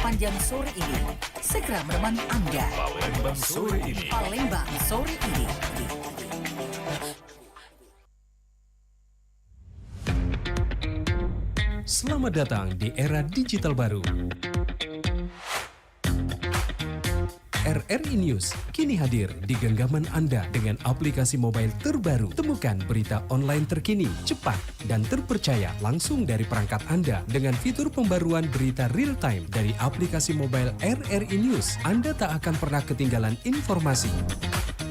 sepanjang sore ini segera menemani Anda. Palembang sore ini. Palembang sore ini. Selamat datang di era digital baru. RRI News kini hadir di genggaman Anda dengan aplikasi mobile terbaru. Temukan berita online terkini, cepat, dan terpercaya langsung dari perangkat Anda dengan fitur pembaruan berita real time dari aplikasi mobile RRI News. Anda tak akan pernah ketinggalan informasi.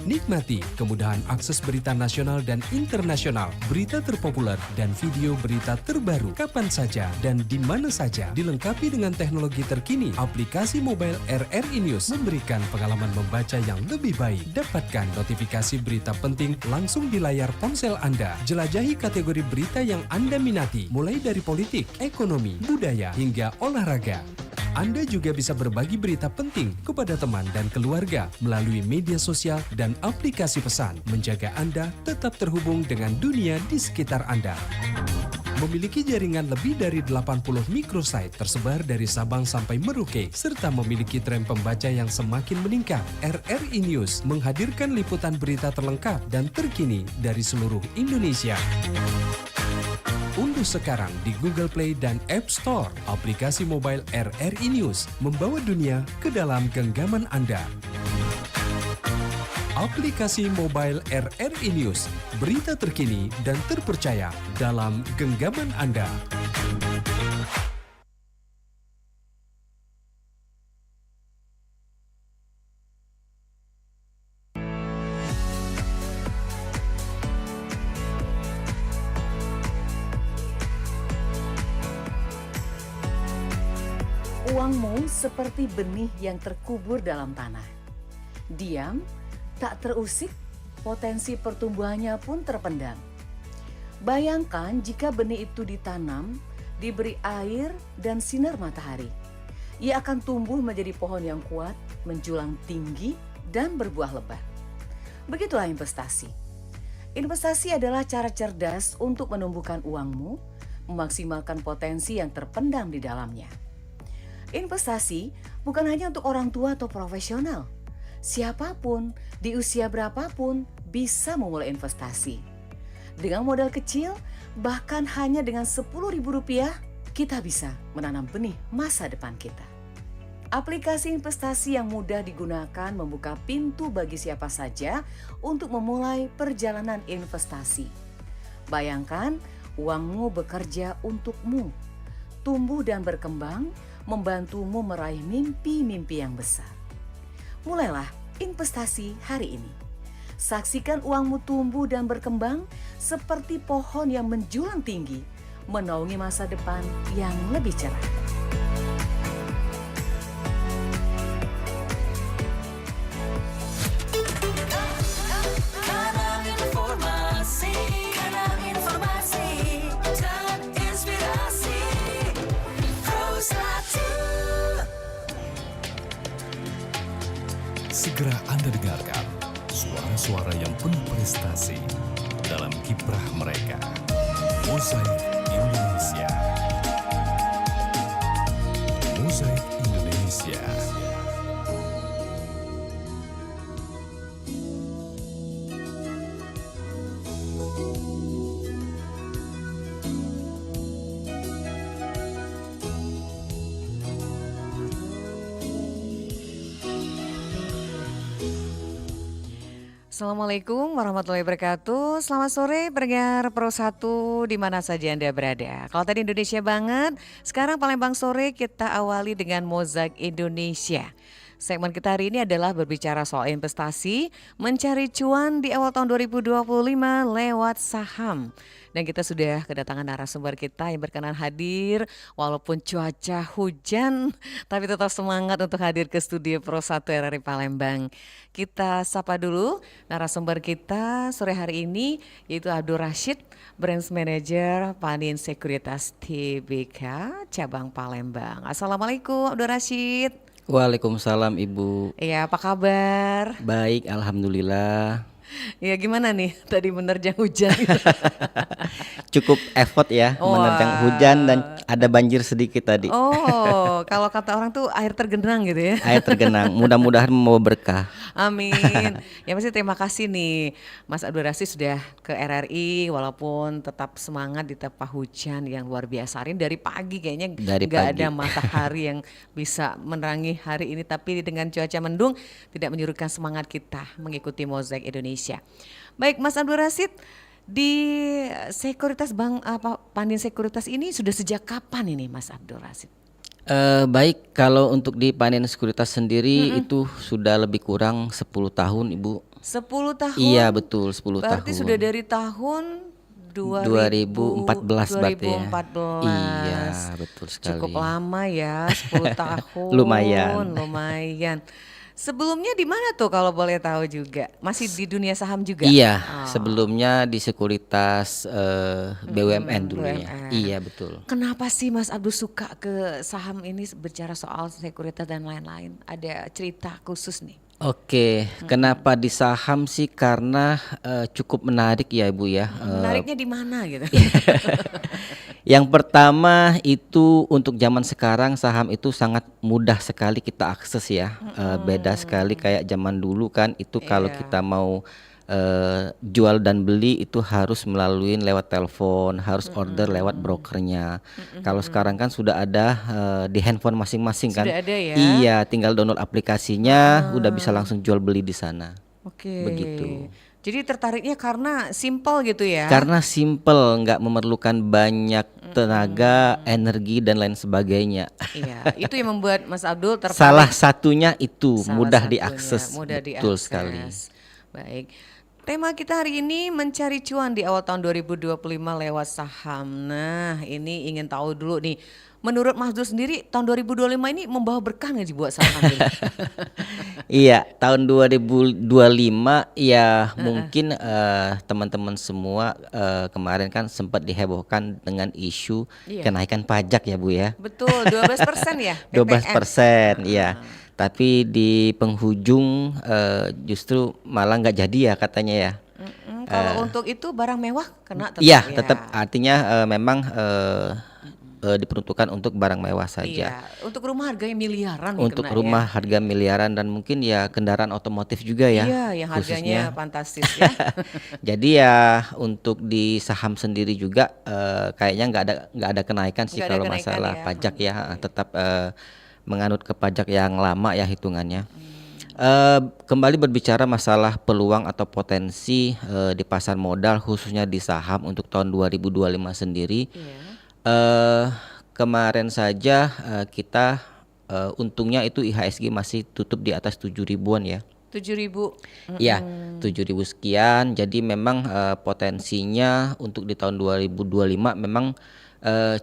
Nikmati kemudahan akses berita nasional dan internasional, berita terpopuler, dan video berita terbaru kapan saja dan di mana saja. Dilengkapi dengan teknologi terkini, aplikasi mobile RRI News memberikan pengalaman membaca yang lebih baik. Dapatkan notifikasi berita penting langsung di layar ponsel Anda. Jelajahi kategori berita yang Anda minati, mulai dari politik, ekonomi, budaya, hingga olahraga. Anda juga bisa berbagi berita penting kepada teman dan keluarga melalui media sosial dan aplikasi pesan, menjaga Anda tetap terhubung dengan dunia di sekitar Anda. Memiliki jaringan lebih dari 80 microsite tersebar dari Sabang sampai Merauke, serta memiliki tren pembaca yang semakin meningkat. RRI News menghadirkan liputan berita terlengkap dan terkini dari seluruh Indonesia. Unduh sekarang di Google Play dan App Store aplikasi mobile RRI News, membawa dunia ke dalam genggaman Anda. Aplikasi mobile RRI News, berita terkini dan terpercaya dalam genggaman Anda. Uangmu seperti benih yang terkubur dalam tanah. Diam, tak terusik, potensi pertumbuhannya pun terpendam. Bayangkan jika benih itu ditanam, diberi air dan sinar matahari. Ia akan tumbuh menjadi pohon yang kuat, menjulang tinggi, dan berbuah lebat. Begitulah investasi. Investasi adalah cara cerdas untuk menumbuhkan uangmu, memaksimalkan potensi yang terpendam di dalamnya. Investasi bukan hanya untuk orang tua atau profesional. Siapapun, di usia berapapun, bisa memulai investasi. Dengan modal kecil, bahkan hanya dengan Rp10.000, kita bisa menanam benih masa depan kita. Aplikasi investasi yang mudah digunakan membuka pintu bagi siapa saja untuk memulai perjalanan investasi. Bayangkan, uangmu bekerja untukmu, tumbuh dan berkembang, membantumu meraih mimpi-mimpi yang besar. Mulailah investasi hari ini. Saksikan uangmu tumbuh dan berkembang seperti pohon yang menjulang tinggi, menaungi masa depan yang lebih cerah. Segera Anda dengarkan suara-suara yang penuh prestasi dalam kiprah mereka. Mozaik Indonesia. Mozaik Indonesia. Assalamualaikum warahmatullahi wabarakatuh. Selamat sore pendengar Pro 1 di mana saja Anda berada. Kalau tadi Indonesia banget, sekarang Palembang sore kita awali dengan Mozaik Indonesia. Segmen kita hari ini adalah berbicara soal investasi, mencari cuan di awal tahun 2025 lewat saham. Dan kita sudah kedatangan narasumber kita yang berkenan hadir walaupun cuaca hujan tapi tetap semangat untuk hadir ke studio Pro 1 RRI Palembang. Kita sapa dulu narasumber kita sore hari ini yaitu Abdul Rashid, Branch Manager Panin Sekuritas TBK Cabang Palembang. Assalamualaikum Abdul Rashid. Waalaikumsalam Ibu. Iya, apa kabar? Baik, alhamdulillah. Ya gimana nih tadi menerjang hujan? Cukup effort ya Wah. menerjang hujan dan ada banjir sedikit tadi. Oh, kalau kata orang tuh air tergenang gitu ya. Air tergenang. Mudah-mudahan membawa berkah. Amin. Ya pasti terima kasih nih Mas Abdul Rasid sudah ke RRI walaupun tetap semangat di tengah hujan yang luar biasa. Hari ini dari pagi kayaknya Dari nggak pagi. ada matahari yang bisa menerangi hari ini, tapi dengan cuaca mendung tidak menyurutkan semangat kita mengikuti Mozaik Indonesia. Baik Mas Abdul Rasid, di sekuritas Pandin Sekuritas ini sudah sejak kapan ini Mas Abdul Rasid? Baik, kalau untuk di Panin Sekuritas sendiri itu sudah lebih kurang 10 tahun, Ibu. 10 tahun? Iya, betul, 10 Berarti tahun. sudah dari tahun 2014 berarti ya. 2014. Iya, betul sekali. Cukup lama ya, 10 tahun. Lumayan. Sebelumnya di mana tuh kalau boleh tahu juga? Masih di dunia saham juga? Iya, Oh. sebelumnya di Sekuritas BUMN dulu ya. BUMN. Iya, betul. Kenapa sih Mas Abdul suka ke saham ini, bicara soal sekuritas dan lain-lain? Ada cerita khusus nih? Oke, kenapa di saham sih? Karena cukup menarik ya, Ibu ya. Menariknya di mana gitu? Yang pertama itu untuk zaman sekarang saham itu sangat mudah sekali kita akses ya. Beda sekali kayak zaman dulu kan itu kalau Iya. kita mau jual dan beli itu harus melalui lewat telepon, harus order lewat brokernya. Kalau sekarang kan sudah ada di handphone masing-masing kan. Sudah ada ya? Iya, tinggal download aplikasinya, udah bisa langsung jual beli di sana. Oke. Begitu. Jadi tertariknya karena simple gitu ya? Karena simple, nggak memerlukan banyak tenaga, energi dan lain sebagainya. Iya, itu yang membuat Mas Abdul tertarik. Salah satunya itu Salah mudah satunya, diakses. mudah Betul diakses. sekali. Baik. Tema kita hari ini mencari cuan di awal tahun 2025 lewat saham. Nah, ini ingin tahu dulu nih. Menurut Mas Abdul sendiri tahun 2025 ini membawa berkah nggak sih buat saham ini? Iya, tahun 2025 ya mungkin teman-teman semua kemarin kan sempat dihebohkan dengan isu Iya. kenaikan pajak ya Bu ya. Betul, 12% ya? 12%, PPN. ya. Tapi di penghujung justru malah nggak jadi ya katanya ya. Kalau untuk itu barang mewah kena tetap Iya, ya? tetap artinya memang diperuntukkan untuk barang mewah saja. Iya, untuk rumah harganya miliaran nih Untuk kena rumah ya. harga miliaran dan mungkin ya kendaraan otomotif juga ya. Iya, yang harganya khususnya. fantastis ya. Jadi ya untuk di saham sendiri juga kayaknya nggak ada kenaikan sih Nggak ada kalau kenaikan masalah ya. pajak ya, tetap menganut ke pajak yang lama ya hitungannya. Kembali berbicara masalah peluang atau potensi di pasar modal khususnya di saham untuk tahun 2025 sendiri. Iya. Kemarin saja kita untungnya itu IHSG masih tutup di atas 7 ribuan ya. 7.000. Iya, 7.000 sekian. Jadi memang potensinya untuk di tahun 2025 memang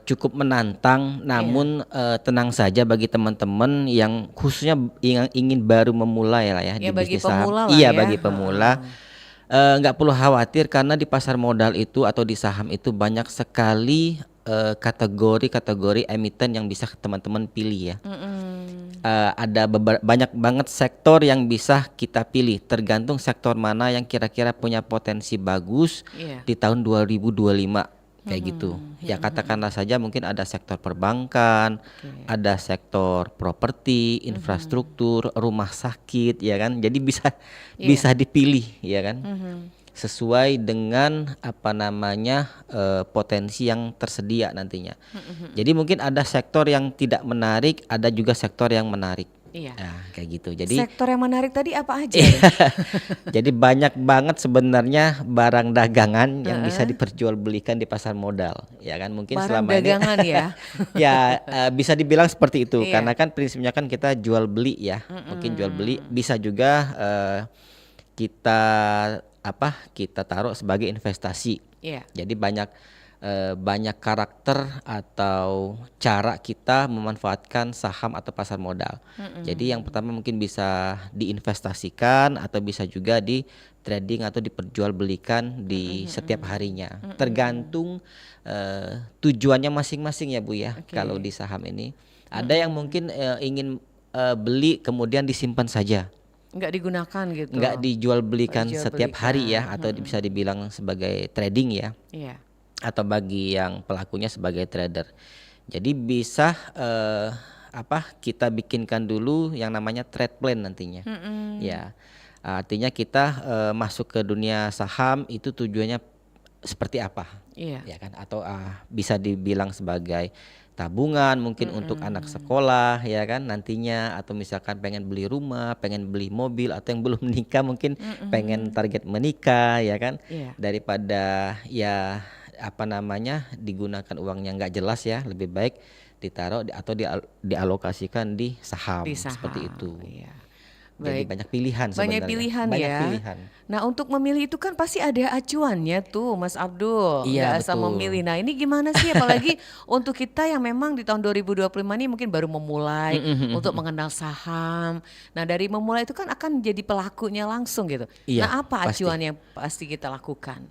cukup menantang. Namun tenang saja bagi teman-teman yang khususnya yang ingin baru memulai lah ya, Ya, di bagi bisnis saham. pemula lah Iya, ya. bagi pemula. Nggak perlu khawatir karena di pasar modal itu atau di saham itu banyak sekali kategori-kategori emiten yang bisa teman-teman pilih ya. Ada banyak banget sektor yang bisa kita pilih, tergantung sektor mana yang kira-kira punya potensi bagus Iya. di tahun 2025 kayak gitu. Ya katakanlah saja mungkin ada sektor perbankan, ada sektor properti, infrastruktur, rumah sakit ya kan. Jadi bisa dipilih ya kan. Sesuai dengan apa namanya potensi yang tersedia nantinya. Jadi mungkin ada sektor yang tidak menarik, ada juga sektor yang menarik. Iya. Nah, kayak gitu. Jadi Sektor yang menarik tadi apa aja? jadi banyak banget sebenarnya barang dagangan yang bisa diperjualbelikan di pasar modal, ya kan? Mungkin Barang selama ini dagangan ya. ya bisa dibilang seperti itu Iya. karena kan prinsipnya kan kita jual beli ya. Mungkin jual beli bisa juga kita taruh sebagai investasi. Iya. Jadi banyak karakter atau cara kita memanfaatkan saham atau pasar modal. Jadi yang pertama mungkin bisa diinvestasikan atau bisa juga di trading atau diperjualbelikan di setiap harinya. Tergantung tujuannya masing-masing ya Bu ya. Oke. Kalau di saham ini ada yang mungkin ingin beli kemudian disimpan saja. Nggak digunakan gitu. Nggak dijual belikan setiap hari ya, Dijual-belikan. atau bisa dibilang sebagai trading ya, Iya. atau bagi yang pelakunya sebagai trader. Jadi bisa kita bikinkan dulu yang namanya trade plan nantinya. Ya, artinya kita masuk ke dunia saham itu tujuannya seperti apa, Iya. ya kan? Atau bisa dibilang sebagai tabungan mungkin untuk anak sekolah, ya kan? Nantinya atau misalkan pengen beli rumah, pengen beli mobil, atau yang belum menikah mungkin pengen target menikah, ya kan? Iya. Daripada ya digunakan uangnya nggak jelas ya, lebih baik ditaruh atau dialokasikan di saham, Di saham. seperti itu. Iya. Jadi Baik. banyak pilihan sebenarnya. Banyak pilihan Banyak ya. pilihan. Nah, untuk memilih itu kan pasti ada acuannya tuh, Mas Abdul. Iya, Nggak asal betul. memilih. Nah, ini gimana sih apalagi untuk kita yang memang di tahun 2025 ini mungkin baru memulai untuk mengenal saham. Nah, dari memulai itu kan akan jadi pelakunya langsung gitu. Iya, Nah, apa pasti. acuan yang pasti kita lakukan?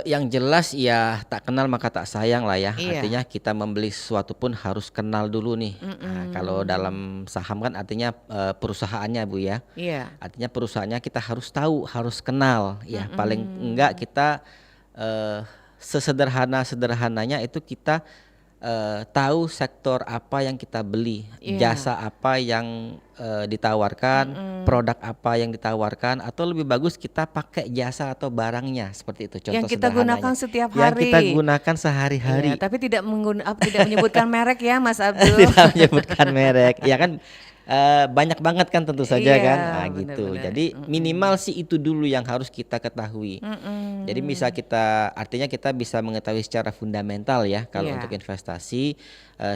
Yang jelas ya tak kenal maka tak sayang lah ya. Iya. Artinya kita membeli sesuatu pun harus kenal dulu nih. Nah, kalau dalam saham kan artinya perusahaannya Bu ya. Iya. Artinya perusahaannya kita harus tahu, harus kenal ya. Paling enggak kita sesederhananya itu kita tahu sektor apa yang kita beli, Iya. jasa apa yang ditawarkan, produk apa yang ditawarkan, atau lebih bagus kita pakai jasa atau barangnya seperti itu. Contoh Yang kita sederhananya. gunakan setiap Yang kita hari. gunakan sehari-hari. Iya, tapi tidak tidak menyebutkan merek ya, Mas Abdul. Tidak menyebutkan merek, ya kan. Banyak banget kan tentu saja Iya, kan, nah gitu. benar-benar. Jadi minimal sih itu dulu yang harus kita ketahui. Jadi artinya kita bisa mengetahui secara fundamental ya kalau Iya. untuk investasi.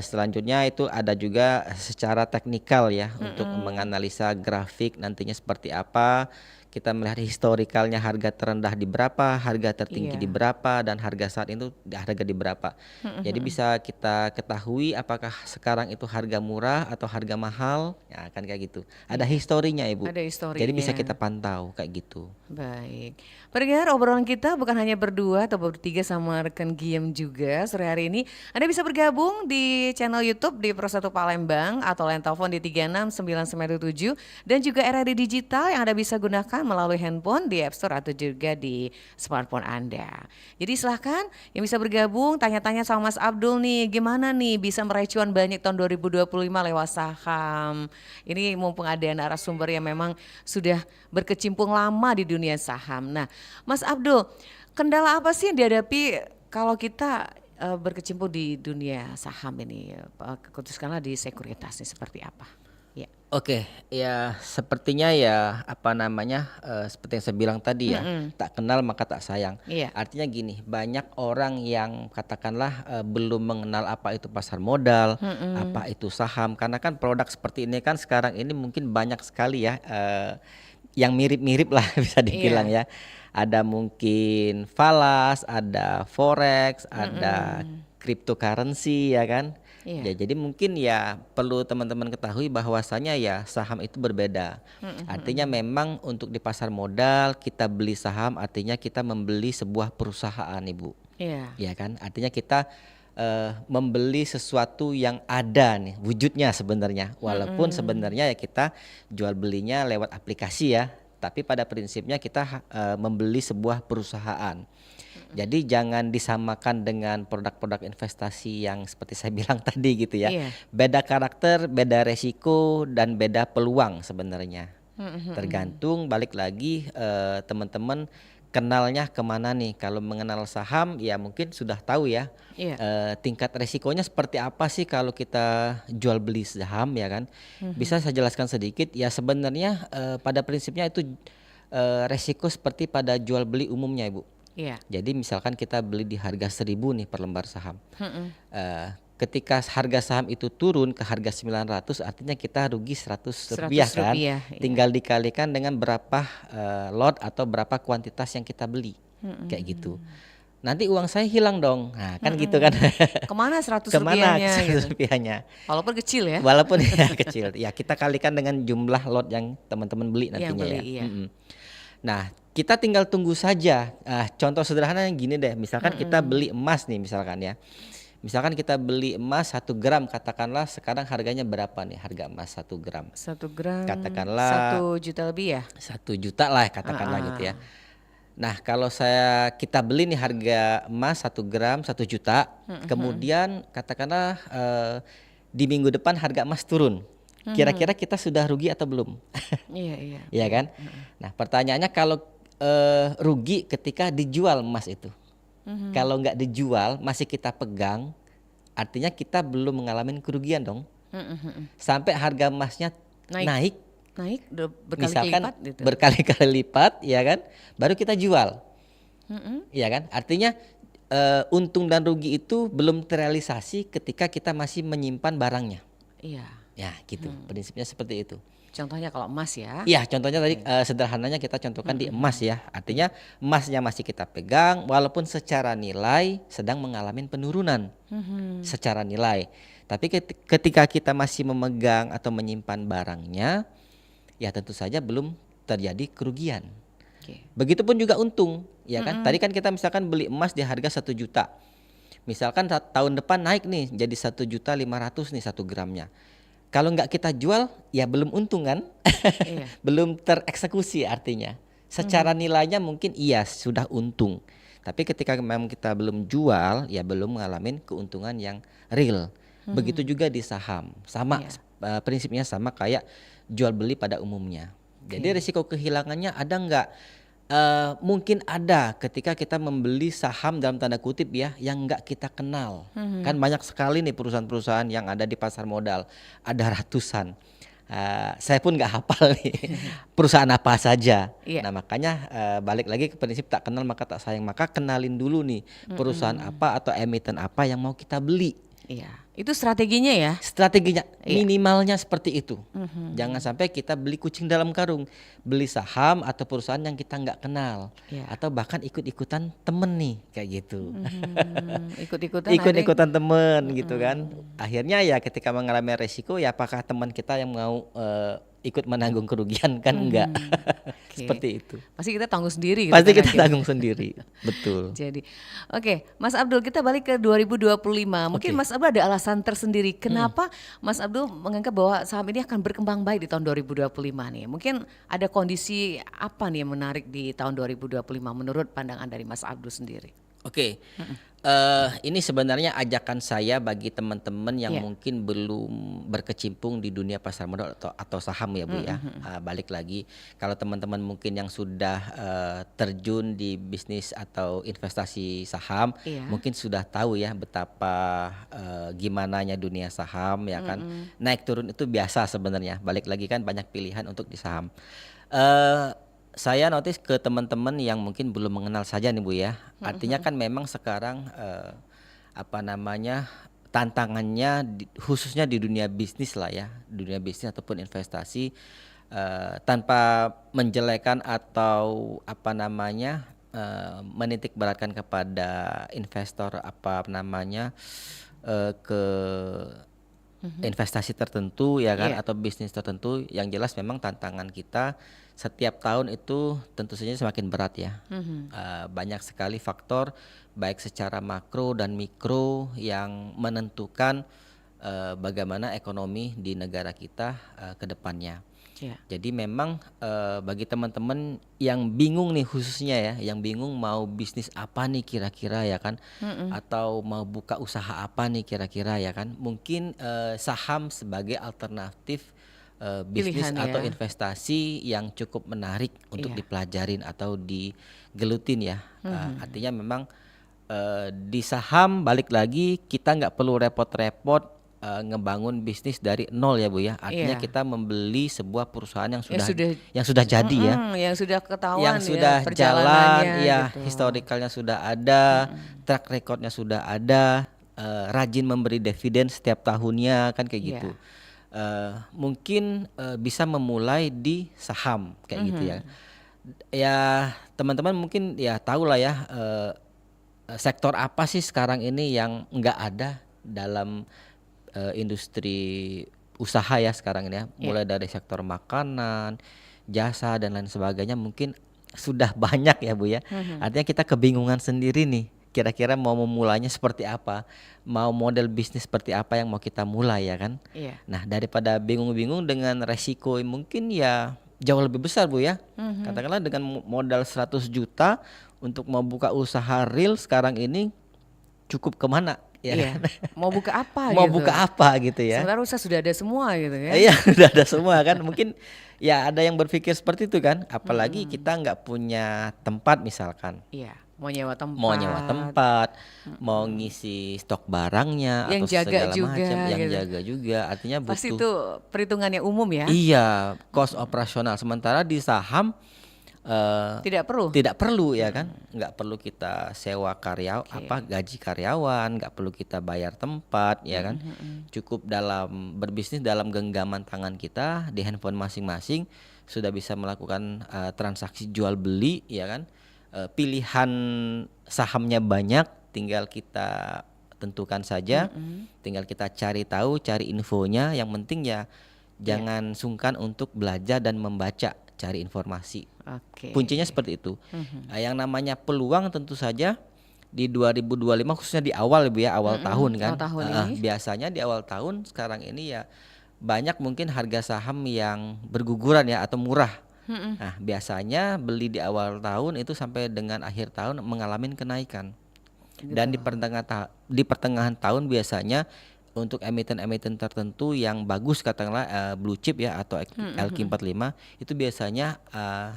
Selanjutnya itu ada juga secara teknikal ya untuk menganalisa grafik nantinya seperti apa. Kita melihat historikalnya harga terendah di berapa, harga tertinggi Iya. di berapa, dan harga saat itu harga di berapa. Jadi bisa kita ketahui apakah sekarang itu harga murah atau harga mahal, ya kan kayak gitu. Ada historinya Ibu. Ada historinya. Jadi bisa kita pantau kayak gitu. Baik, pendengar obrolan kita bukan hanya berdua atau bertiga sama rekan Giem juga sore hari ini. Anda bisa bergabung di channel YouTube di Pro 1 Palembang atau line telepon di 36997 dan juga RRD Digital yang Anda bisa gunakan melalui handphone di App Store atau juga di smartphone Anda. Jadi silahkan yang bisa bergabung tanya-tanya sama Mas Abdul nih, gimana nih bisa meraih cuan banyak tahun 2025 lewat saham. Ini mumpung ada narasumber yang memang sudah berkecimpung lama di dunia saham. Nah, Mas Abdul, kendala apa sih yang dihadapi kalau kita berkecimpung di dunia saham ini? Khususkanlah di sekuritas ini seperti apa? Ya. Oke, ya sepertinya ya seperti yang saya bilang tadi ya, tak kenal maka tak sayang. Iya. Artinya gini, banyak orang yang katakanlah belum mengenal apa itu pasar modal, apa itu saham, karena kan produk seperti ini kan sekarang ini mungkin banyak sekali ya yang mirip-mirip lah bisa dibilang ya. Ada mungkin falas, ada forex, ada cryptocurrency ya kan. Iya. Ya, jadi mungkin ya perlu teman-teman ketahui bahwasanya ya saham itu berbeda. Artinya memang untuk di pasar modal kita beli saham artinya kita membeli sebuah perusahaan Ibu. Iya. Ya kan? Artinya kita membeli sesuatu yang ada nih wujudnya sebenarnya. Walaupun sebenarnya ya kita jual belinya lewat aplikasi ya. Tapi pada prinsipnya kita membeli sebuah perusahaan. Jadi jangan disamakan dengan produk-produk investasi yang seperti saya bilang tadi gitu ya. Iya. Beda karakter, beda resiko, dan beda peluang sebenarnya. Tergantung balik lagi teman-teman kenalnya kemana nih. Kalau mengenal saham ya mungkin sudah tahu ya. Iya. Tingkat resikonya seperti apa sih kalau kita jual beli saham ya kan. Bisa saya jelaskan sedikit ya, sebenarnya pada prinsipnya itu resiko seperti pada jual beli umumnya Ibu. Iya. Jadi misalkan kita beli di harga 1.000 nih per lembar saham. Ketika harga saham itu turun ke harga 900 artinya kita rugi 100 rupiah kan. Rupiah, iya. Tinggal dikalikan dengan berapa lot atau berapa kuantitas yang kita beli. Kayak gitu. Nanti uang saya hilang dong. Nah, kan gitu kan. Kemana 100 Kemana rupiahnya? 100 Gitu. rupiahnya? Walaupun kecil ya. Walaupun ya kecil. Ya kita kalikan dengan jumlah lot yang teman-teman beli Yang nantinya beli, ya. iya. Nah, kita tinggal tunggu saja. Contoh sederhana yang gini deh. Misalkan kita beli emas nih misalkan ya. Misalkan kita beli emas 1 gram, katakanlah sekarang harganya berapa nih harga emas 1 gram? 1 gram. Katakanlah 1 juta lebih ya. 1 juta lah katakanlah gitu ya. Nah, kalau kita beli nih harga emas 1 gram 1 juta, kemudian katakanlah di minggu depan harga emas turun. Kira-kira kita sudah rugi atau belum? Iya, iya. Iya kan? Nah, pertanyaannya kalau rugi ketika dijual emas itu. Kalau nggak dijual masih kita pegang, artinya kita belum mengalami kerugian dong. Sampai harga emasnya naik udah berkali-kali misalkan lipat gitu. berkali-kali lipat, ya kan? Baru kita jual. Iya kan? Artinya untung dan rugi itu belum terrealisasi ketika kita masih menyimpan barangnya. Iya. Ya, gitu. Prinsipnya seperti itu. Contohnya kalau emas ya. Iya, contohnya tadi sederhananya kita contohkan di emas ya. Artinya emasnya masih kita pegang walaupun secara nilai sedang mengalami penurunan. Secara nilai. Tapi ketika kita masih memegang atau menyimpan barangnya, ya tentu saja belum terjadi kerugian. Begitupun juga untung, ya kan? Tadi kan kita misalkan beli emas di harga 1 juta. Misalkan tahun depan naik nih jadi 1.500.000 nih 1 gramnya. Kalau nggak kita jual, ya belum untung kan? Iya. Belum tereksekusi artinya. Secara nilainya mungkin iya sudah untung. Tapi ketika memang kita belum jual, ya belum mengalami keuntungan yang real. Begitu juga di saham. Sama prinsipnya sama kayak jual beli pada umumnya. Jadi risiko kehilangannya ada nggak? Mungkin ada ketika kita membeli saham dalam tanda kutip ya yang nggak kita kenal. Kan banyak sekali nih perusahaan-perusahaan yang ada di pasar modal, ada ratusan. Saya pun nggak hafal nih perusahaan apa saja. Nah makanya balik lagi ke prinsip tak kenal maka tak sayang. Maka kenalin dulu nih perusahaan apa atau emiten apa yang mau kita beli. Iya, itu strateginya ya. Strateginya minimalnya seperti itu. Jangan sampai kita beli kucing dalam karung, beli saham atau perusahaan yang kita nggak kenal, atau bahkan ikut-ikutan temen nih kayak gitu. Ikut-ikutan temen gitu kan. Akhirnya ya ketika mengalami resiko ya apakah teman kita yang mau ikut menanggung kerugian kan enggak. Seperti itu. Pasti kita tanggung sendiri. Pasti kita tanggung sendiri. Betul. Jadi, oke, Mas Abdul, kita balik ke 2025. Mungkin Mas Abdul ada alasan tersendiri kenapa Mas Abdul menganggap bahwa saham ini akan berkembang baik di tahun 2025 nih. Mungkin ada kondisi apa nih yang menarik di tahun 2025 menurut pandangan dari Mas Abdul sendiri? Oke. Ini sebenarnya ajakan saya bagi teman-teman yang mungkin belum berkecimpung di dunia pasar modal atau saham ya Bu ya. Balik lagi kalau teman-teman mungkin yang sudah terjun di bisnis atau investasi saham, mungkin sudah tahu ya betapa gimananya dunia saham ya kan. Naik turun itu biasa sebenarnya. Balik lagi kan banyak pilihan untuk di saham. Saya notice ke teman-teman yang mungkin belum mengenal saja nih Bu ya. Artinya kan memang sekarang tantangannya khususnya di dunia bisnis lah ya, dunia bisnis ataupun investasi, tanpa menjelekan atau menitik beratkan kepada investor ke investasi tertentu ya kan atau bisnis tertentu, yang jelas memang tantangan kita setiap tahun itu tentu saja semakin berat ya. Banyak sekali faktor baik secara makro dan mikro yang menentukan bagaimana ekonomi di negara kita ke depannya. Jadi memang bagi teman-teman yang bingung nih khususnya ya, yang bingung mau bisnis apa nih kira-kira ya kan, atau mau buka usaha apa nih kira-kira ya kan, mungkin saham sebagai alternatif bisnis atau investasi yang cukup menarik untuk dipelajarin atau digelutin ya. Artinya memang di saham balik lagi kita nggak perlu repot-repot ngebangun bisnis dari nol ya Bu ya. Artinya kita membeli sebuah perusahaan yang sudah jadi ya, yang sudah ketahuan, yang sudah jalan ya, gitu. historikalnya sudah ada, track recordnya sudah ada, rajin memberi dividen setiap tahunnya kan kayak gitu. Mungkin bisa memulai di saham kayak gitu ya. Ya teman-teman mungkin ya tahu lah ya sektor apa sih sekarang ini yang nggak ada dalam industri usaha ya sekarang ini ya. Mulai dari sektor makanan, jasa dan lain sebagainya mungkin sudah banyak ya Bu ya. Artinya kita kebingungan sendiri nih. Kira-kira mau memulainya seperti apa, mau model bisnis seperti apa yang mau kita mulai ya kan. Nah daripada bingung-bingung dengan resiko mungkin ya jauh lebih besar Bu ya. Katakanlah dengan modal 100 juta untuk mau buka usaha real sekarang ini cukup kemana ya? Iya. Mau buka apa Mau gitu. buka apa gitu ya? Sementara usaha sudah ada semua gitu kan. Iya udah ada semua kan. Mungkin ya ada yang berpikir seperti itu kan. Apalagi kita nggak punya tempat misalkan. Iya, mau nyewa tempat. Mau nyewa tempat, mau ngisi stok barangnya Yang atau jaga segala juga, macam, yang gitu. jaga juga. Artinya Pasti butuh. itu perhitungannya umum ya. Iya, cost operasional. Sementara di saham Tidak perlu. tidak perlu ya kan, nggak perlu kita sewa gaji karyawan, nggak perlu kita bayar tempat ya kan, cukup dalam berbisnis dalam genggaman tangan kita di handphone masing-masing sudah bisa melakukan transaksi jual beli ya kan. Pilihan sahamnya banyak, tinggal kita tentukan saja, tinggal kita cari tahu, cari infonya. Yang penting ya jangan sungkan untuk belajar dan membaca, cari informasi. Oke. Kuncinya seperti itu. Yang namanya peluang tentu saja di 2025 khususnya di awal Bu ya, awal tahun kan. awal tahun ini. Biasanya di awal tahun sekarang ini ya banyak mungkin harga saham yang berguguran ya atau murah. Nah, biasanya beli di awal tahun itu sampai dengan akhir tahun mengalami kenaikan. Dan di pertengahan tahun biasanya untuk emiten-emiten tertentu yang bagus katakanlah blue chip ya atau LQ45 itu biasanya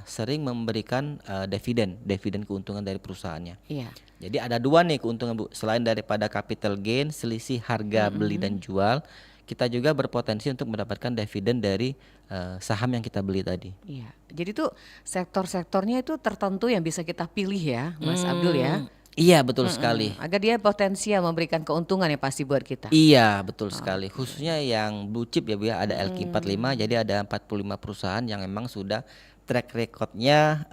sering memberikan dividen keuntungan dari perusahaannya. Iya. Jadi ada dua nih keuntungan Bu, selain daripada capital gain, selisih harga beli dan jual, kita juga berpotensi untuk mendapatkan dividen dari saham yang kita beli tadi. Iya. Jadi tuh sektor-sektornya itu tertentu yang bisa kita pilih ya, Mas Abdul ya. Iya betul sekali. Agar dia potensial memberikan keuntungan yang pasti buat kita. Iya betul sekali. Khususnya yang blue chip ya Bu ya, ada LQ45, jadi ada 45 perusahaan yang memang sudah track recordnya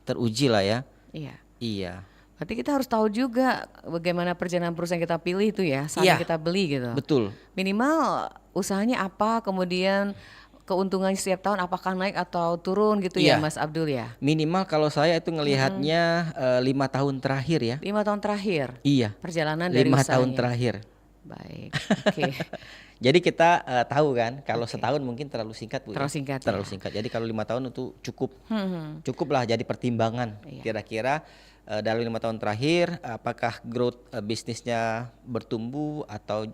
teruji lah ya. Iya. Iya. Berarti kita harus tahu juga bagaimana perjalanan perusahaan yang kita pilih itu ya, saat Iya. kita beli gitu. Betul. Minimal usahanya apa, kemudian keuntungan setiap tahun apakah naik atau turun gitu ya Iya. Mas Abdul ya. Minimal kalau saya itu ngelihatnya 5 tahun terakhir ya. 5 tahun terakhir Iya. perjalanan dari 5 usahanya. tahun terakhir. Baik, oke. Jadi kita tahu kan kalau setahun mungkin terlalu singkat Bu. ya. Terlalu singkat, Terlalu ya. singkat. Jadi kalau 5 tahun itu cukup lah jadi pertimbangan. Iya. Kira-kira dalam 5 tahun terakhir apakah growth bisnisnya bertumbuh atau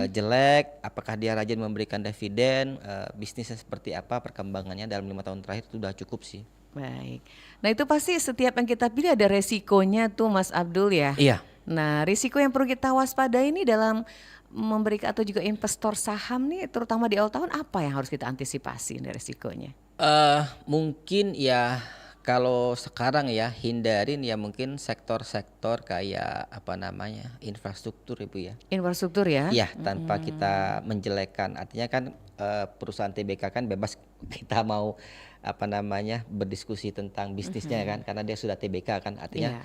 jelek, apakah dia rajin memberikan dividen, bisnisnya seperti apa perkembangannya dalam 5 tahun terakhir itu sudah cukup sih. Baik. Nah itu pasti setiap yang kita pilih ada resikonya tuh Mas Abdul ya. Iya. Nah risiko yang perlu kita waspadai ini dalam memberikan atau juga investor saham nih terutama di awal tahun apa yang harus kita antisipasi dari risikonya? Mungkin ya kalau sekarang ya hindarin ya mungkin sektor-sektor kayak apa namanya infrastruktur Ibu ya. Infrastruktur ya? Iya, tanpa kita menjelekkan. Artinya kan perusahaan TBK kan bebas kita mau apa namanya berdiskusi tentang bisnisnya kan, karena dia sudah TBK kan. Artinya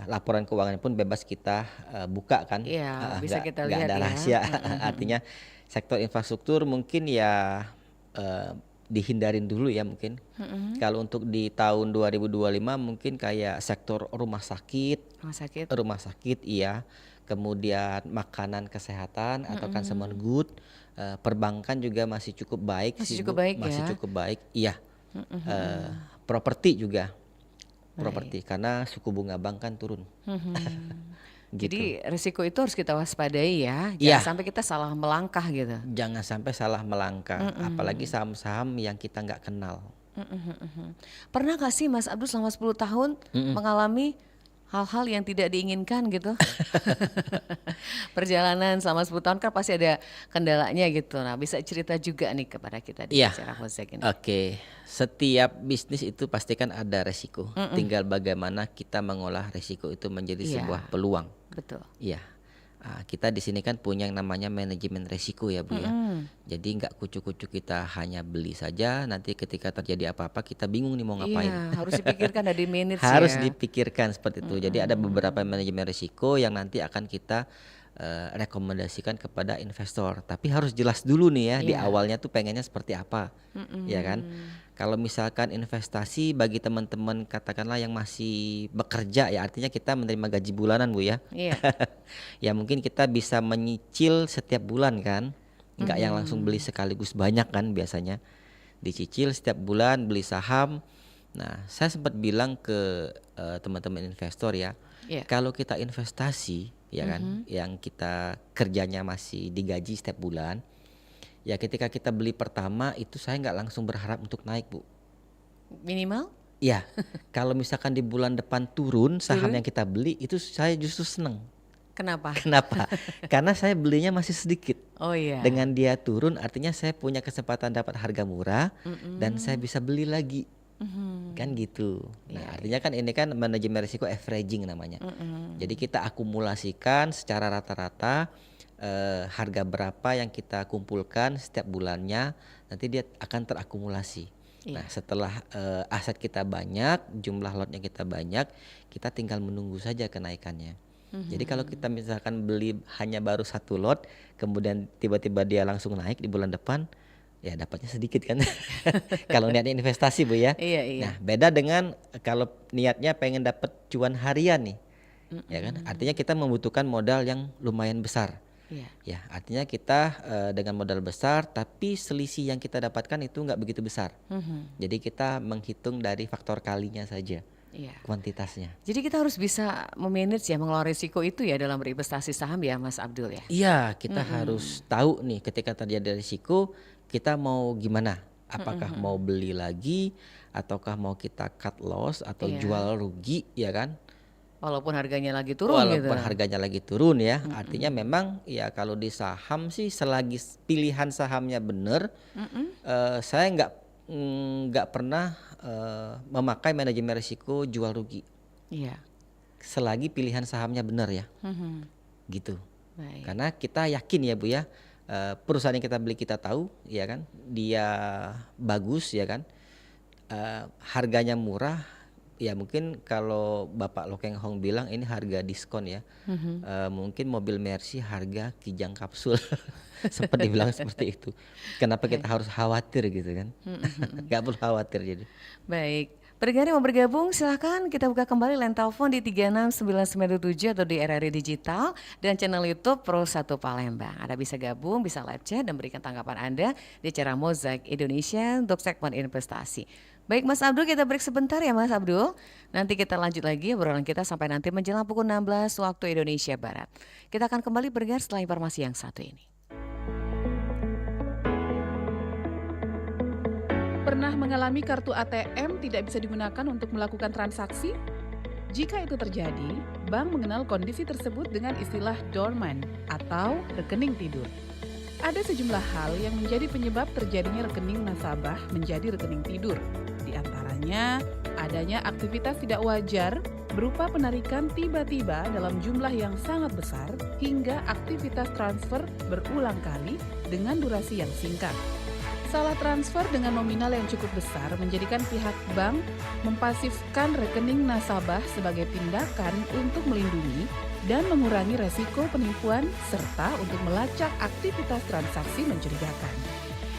laporan keuangan pun bebas kita buka kan. Iya, bisa kita nggak lihat ada ya. rahasia. Artinya sektor infrastruktur mungkin ya dihindarin dulu ya mungkin. Kalau untuk di tahun 2025 mungkin kayak sektor rumah sakit. Rumah sakit iya. Kemudian makanan kesehatan atau consumer good, perbankan juga masih cukup baik Masih sih, cukup Bu. baik Masih ya. cukup baik. Iya. Properti juga. Properti karena suku bunga bank kan turun. Gitu. Jadi risiko itu harus kita waspadai ya. Jangan Iya. sampai kita salah melangkah gitu. Jangan sampai salah melangkah, apalagi saham-saham yang kita nggak kenal. Pernah gak sih Mas Abdul selama 10 tahun mengalami hal-hal yang tidak diinginkan gitu? Perjalanan selama 10 tahun kan pasti ada kendalanya gitu. Nah bisa cerita juga nih kepada kita di Iya. acara Mozaik ini. Oke, setiap bisnis itu pasti kan ada resiko. Tinggal bagaimana kita mengolah resiko itu menjadi Iya. sebuah peluang. Betul. Iya. Kita di sini kan punya yang namanya manajemen resiko ya Bu ya. Jadi nggak kucuk-kucuk kita hanya beli saja. Nanti ketika terjadi apa-apa kita bingung nih mau ngapain. Iya, harus dipikirkan dari manage Harus ya. dipikirkan seperti itu. Jadi ada beberapa manajemen risiko yang nanti akan kita rekomendasikan kepada investor. Tapi harus jelas dulu nih ya di Iya. awalnya tuh pengennya seperti apa, ya kan? Kalau misalkan investasi bagi teman-teman katakanlah yang masih bekerja ya, artinya kita menerima gaji bulanan Bu ya. Iya. Ya mungkin kita bisa menyicil setiap bulan kan, nggak yang langsung beli sekaligus banyak kan biasanya. dicicil setiap bulan beli saham. Nah, saya sempat bilang ke teman-teman investor ya, Iya. kalau kita investasi ya kan, yang kita kerjanya masih digaji setiap bulan, ya ketika kita beli pertama itu saya nggak langsung berharap untuk naik, Bu. Minimal? Ya, kalau misalkan di bulan depan turun saham yang kita beli itu saya justru seneng. Kenapa? Kenapa? Karena saya belinya masih sedikit. Oh iya. Dengan dia turun artinya saya punya kesempatan dapat harga murah dan saya bisa beli lagi. Kan gitu. Nah, artinya kan ini kan manajemen risiko averaging namanya. Jadi kita akumulasikan secara rata-rata harga berapa yang kita kumpulkan setiap bulannya, nanti dia akan terakumulasi. Nah, setelah aset kita banyak, jumlah lotnya kita banyak, kita tinggal menunggu saja kenaikannya. Jadi kalau kita misalkan beli hanya baru 1 lot, kemudian tiba-tiba dia langsung naik di bulan depan, ya dapatnya sedikit kan. Kalau niatnya investasi, Bu ya. Iya, iya. Nah, beda dengan kalau niatnya pengen dapat cuan harian nih. Ya kan? Artinya kita membutuhkan modal yang lumayan besar. Iya. Ya, artinya kita dengan modal besar tapi selisih yang kita dapatkan itu nggak begitu besar. Jadi kita menghitung dari faktor kalinya saja. Iya. Kuantitasnya. Jadi kita harus bisa memanage ya, mengelola risiko itu ya dalam berinvestasi saham ya Mas Abdul ya. Iya, kita harus tahu nih ketika terjadi risiko kita mau gimana. Apakah mau beli lagi ataukah mau kita cut loss atau Iya. jual rugi ya kan? Walaupun harganya lagi turun gitu. Walaupun harganya lagi turun ya. Artinya memang ya kalau di saham sih selagi pilihan sahamnya benar, saya nggak pernah memakai manajemen risiko jual rugi. Iya. Selagi pilihan sahamnya benar ya. Gitu. Baik. Karena kita yakin ya Bu ya, perusahaan yang kita beli kita tahu ya kan, dia bagus ya kan, harganya murah ya. Mungkin kalau Bapak Lokeng Hong bilang ini harga diskon ya, mungkin mobil Mercy harga kijang kapsul. Sempat dibilang seperti itu. Kenapa kita harus khawatir gitu kan? Gak perlu khawatir jadi. Baik. Pendengar yang mau bergabung silahkan kita buka kembali line telepon di 36997 atau di RRI Digital dan channel YouTube Pro 1 Palembang. Anda bisa gabung, bisa live chat dan berikan tanggapan Anda di acara Mozaik Indonesia untuk segmen investasi. Baik Mas Abdul, kita break sebentar ya Mas Abdul. Nanti kita lanjut lagi obrolan kita sampai nanti menjelang pukul 16 waktu Indonesia Barat. Kita akan kembali bergerak setelah informasi yang satu ini. Pernah mengalami kartu ATM tidak bisa digunakan untuk melakukan transaksi? Jika itu terjadi, bank mengenal kondisi tersebut dengan istilah dormant atau rekening tidur. Ada sejumlah hal yang menjadi penyebab terjadinya rekening nasabah menjadi rekening tidur. Di antaranya, adanya aktivitas tidak wajar berupa penarikan tiba-tiba dalam jumlah yang sangat besar hingga aktivitas transfer berulang kali dengan durasi yang singkat. Salah transfer dengan nominal yang cukup besar menjadikan pihak bank mempasifkan rekening nasabah sebagai tindakan untuk melindungi dan mengurangi resiko penipuan serta untuk melacak aktivitas transaksi mencurigakan.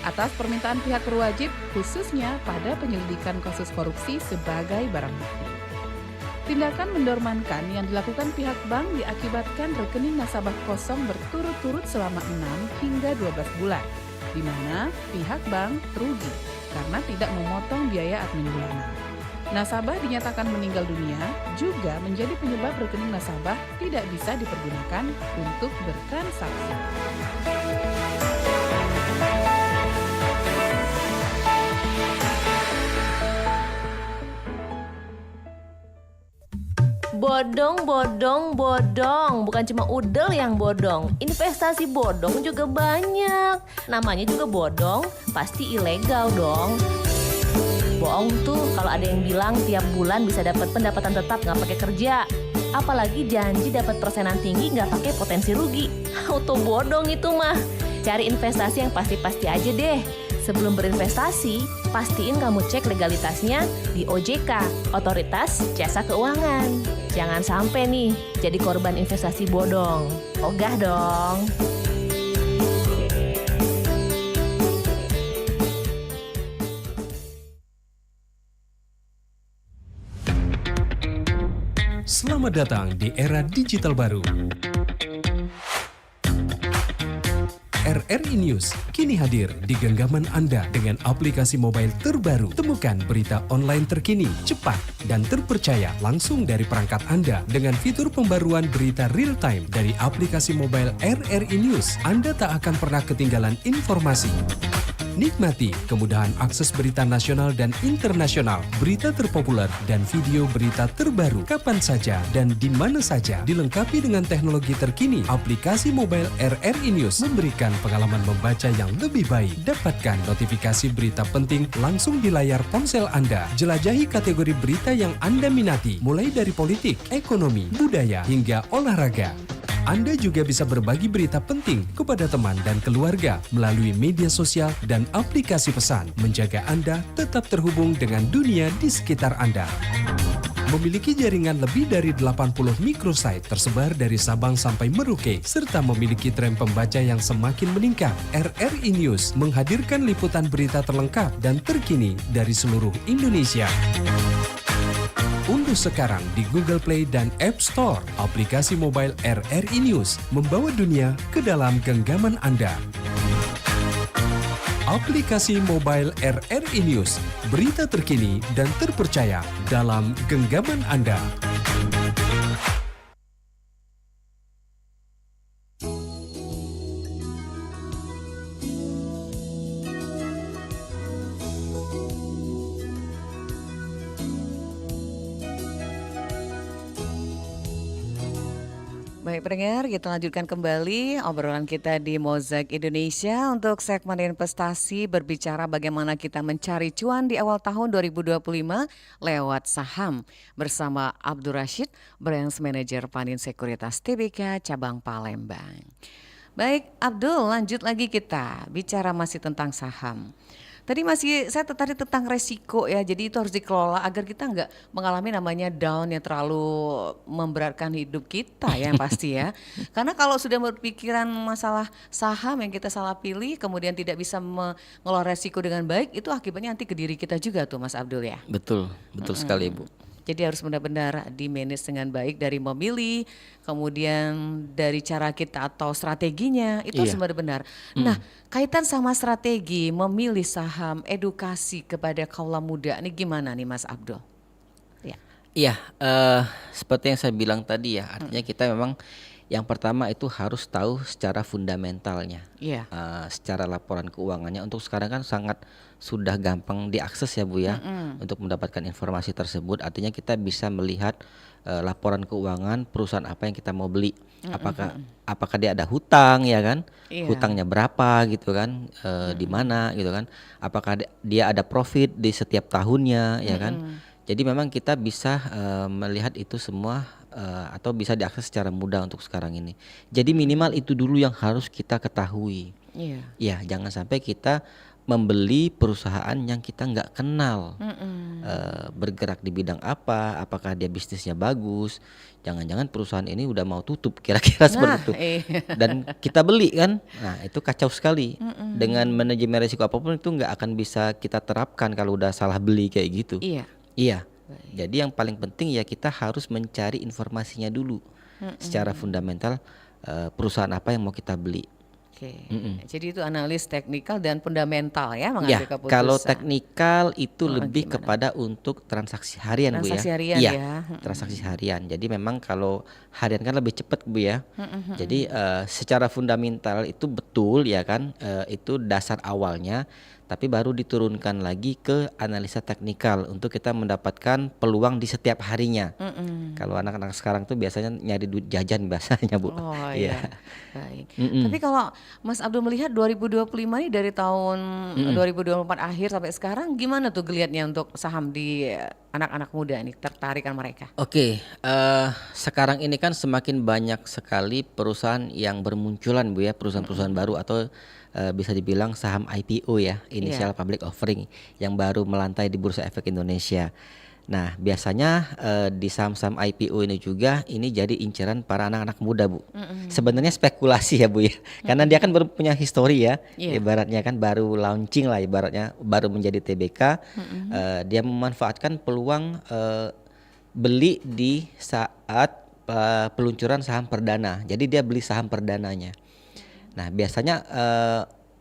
Atas permintaan pihak berwajib, khususnya pada penyelidikan kasus korupsi sebagai barang bukti. Tindakan mendormankan yang dilakukan pihak bank diakibatkan rekening nasabah kosong berturut-turut selama 6 hingga 12 bulan. Di mana pihak bank rugi karena tidak memotong biaya admin bulanan. Nasabah dinyatakan meninggal dunia juga menjadi penyebab rekening nasabah tidak bisa dipergunakan untuk bertransaksi. Bodong, bodong, bodong. Bukan cuma udel yang bodong. Investasi bodong juga banyak. Namanya juga bodong, pasti ilegal dong. Bohong tuh kalau ada yang bilang tiap bulan bisa dapat pendapatan tetap nggak pakai kerja. Apalagi janji dapat persenan tinggi nggak pakai potensi rugi. Auto bodong itu mah. Cari investasi yang pasti-pasti aja deh. Sebelum berinvestasi, pastiin kamu cek legalitasnya di OJK, Otoritas Jasa Keuangan. Jangan sampai nih jadi korban investasi bodong. Ogah dong. Selamat datang di era digital baru. RRI News kini hadir di genggaman Anda dengan aplikasi mobile terbaru. Temukan berita online terkini, cepat, dan terpercaya langsung dari perangkat Anda dengan fitur pembaruan berita real time dari aplikasi mobile RRI News. Anda tak akan pernah ketinggalan informasi. Nikmati kemudahan akses berita nasional dan internasional, berita terpopuler, dan video berita terbaru kapan saja dan di mana saja. Dilengkapi dengan teknologi terkini, aplikasi mobile RRI News memberikan pengalaman membaca yang lebih baik. Dapatkan notifikasi berita penting langsung di layar ponsel Anda. Jelajahi kategori berita yang Anda minati, mulai dari politik, ekonomi, budaya, hingga olahraga. Anda juga bisa berbagi berita penting kepada teman dan keluarga melalui media sosial dan aplikasi pesan, menjaga Anda tetap terhubung dengan dunia di sekitar Anda. Memiliki jaringan lebih dari 80 microsite tersebar dari Sabang sampai Merauke, serta memiliki tren pembaca yang semakin meningkat. RRI News menghadirkan liputan berita terlengkap dan terkini dari seluruh Indonesia. Unduh sekarang di Google Play dan App Store aplikasi mobile RRI News, membawa dunia ke dalam genggaman Anda. Aplikasi mobile RRI News, berita terkini dan terpercaya dalam genggaman Anda. Baik pendengar, kita lanjutkan kembali obrolan kita di Mozaik Indonesia untuk segmen investasi, berbicara bagaimana kita mencari cuan di awal tahun 2025 lewat saham bersama Abdul Rashid, Branch Manager Panin Sekuritas TBK Cabang Palembang. Baik Abdul, lanjut lagi kita bicara masih tentang saham. Tadi saya tertarik tentang resiko ya, jadi itu harus dikelola agar kita nggak mengalami namanya down yang terlalu memberatkan hidup kita ya pasti ya. Karena kalau sudah berpikiran masalah saham yang kita salah pilih, kemudian tidak bisa mengelola resiko dengan baik, itu akibatnya nanti ke diri kita juga tuh Mas Abdul ya. Betul sekali Bu. Jadi harus benar-benar di-manage dengan baik dari memilih, kemudian dari cara kita atau strateginya, itu harus benar-benar. Nah, kaitan sama strategi memilih saham, edukasi kepada kaula muda, ini gimana nih Mas Abdul? Ya. Iya, seperti yang saya bilang tadi ya, artinya kita memang yang pertama itu harus tahu secara fundamentalnya, Iya. secara laporan keuangannya. Untuk sekarang kan sangat sudah gampang diakses ya Bu ya, untuk mendapatkan informasi tersebut. Artinya kita bisa melihat laporan keuangan perusahaan apa yang kita mau beli, apakah dia ada hutang ya kan, hutangnya berapa gitu kan, di mana gitu kan, apakah dia ada profit di setiap tahunnya ya kan. Jadi memang kita bisa melihat itu semua atau bisa diakses secara mudah untuk sekarang ini. Jadi minimal itu dulu yang harus kita ketahui. Iya. Ya, jangan sampai kita membeli perusahaan yang kita nggak kenal, bergerak di bidang apa, apakah dia bisnisnya bagus. Jangan-jangan perusahaan ini udah mau tutup, kira-kira seperti itu. Dan kita beli kan, nah itu kacau sekali. Dengan manajemen risiko apapun itu nggak akan bisa kita terapkan kalau udah salah beli kayak gitu. Iya. Jadi yang paling penting ya kita harus mencari informasinya dulu secara fundamental, perusahaan apa yang mau kita beli. Oke. Jadi itu analis teknikal dan fundamental ya mengambil keputusan. Kalau teknikal itu lebih kepada untuk transaksi harian Bu ya. Transaksi harian Iya, ya. transaksi harian. Jadi memang kalau harian kan lebih cepat Bu ya. Jadi secara fundamental itu betul ya kan, itu dasar awalnya. Tapi baru diturunkan lagi ke analisa teknikal untuk kita mendapatkan peluang di setiap harinya. Kalau anak-anak sekarang tuh biasanya nyari duit jajan bahasanya Bu. Oh iya. Baik. Tapi kalau Mas Abdul melihat 2025 ini dari tahun 2024 akhir sampai sekarang gimana tuh geliatnya untuk saham di anak-anak muda nih, tertarikan mereka? Oke, sekarang ini kan semakin banyak sekali perusahaan yang bermunculan Bu ya, perusahaan-perusahaan baru atau bisa dibilang saham IPO ya, Initial Public Offering yang baru melantai di Bursa Efek Indonesia. Nah biasanya di saham-saham IPO ini juga ini jadi inceran para anak-anak muda Bu. Sebenarnya spekulasi ya Bu ya, karena dia kan baru punya histori ya, ibaratnya kan baru launching lah ibaratnya, baru menjadi TBK. Dia memanfaatkan peluang beli di saat peluncuran saham perdana. Jadi dia beli saham perdananya. Nah, biasanya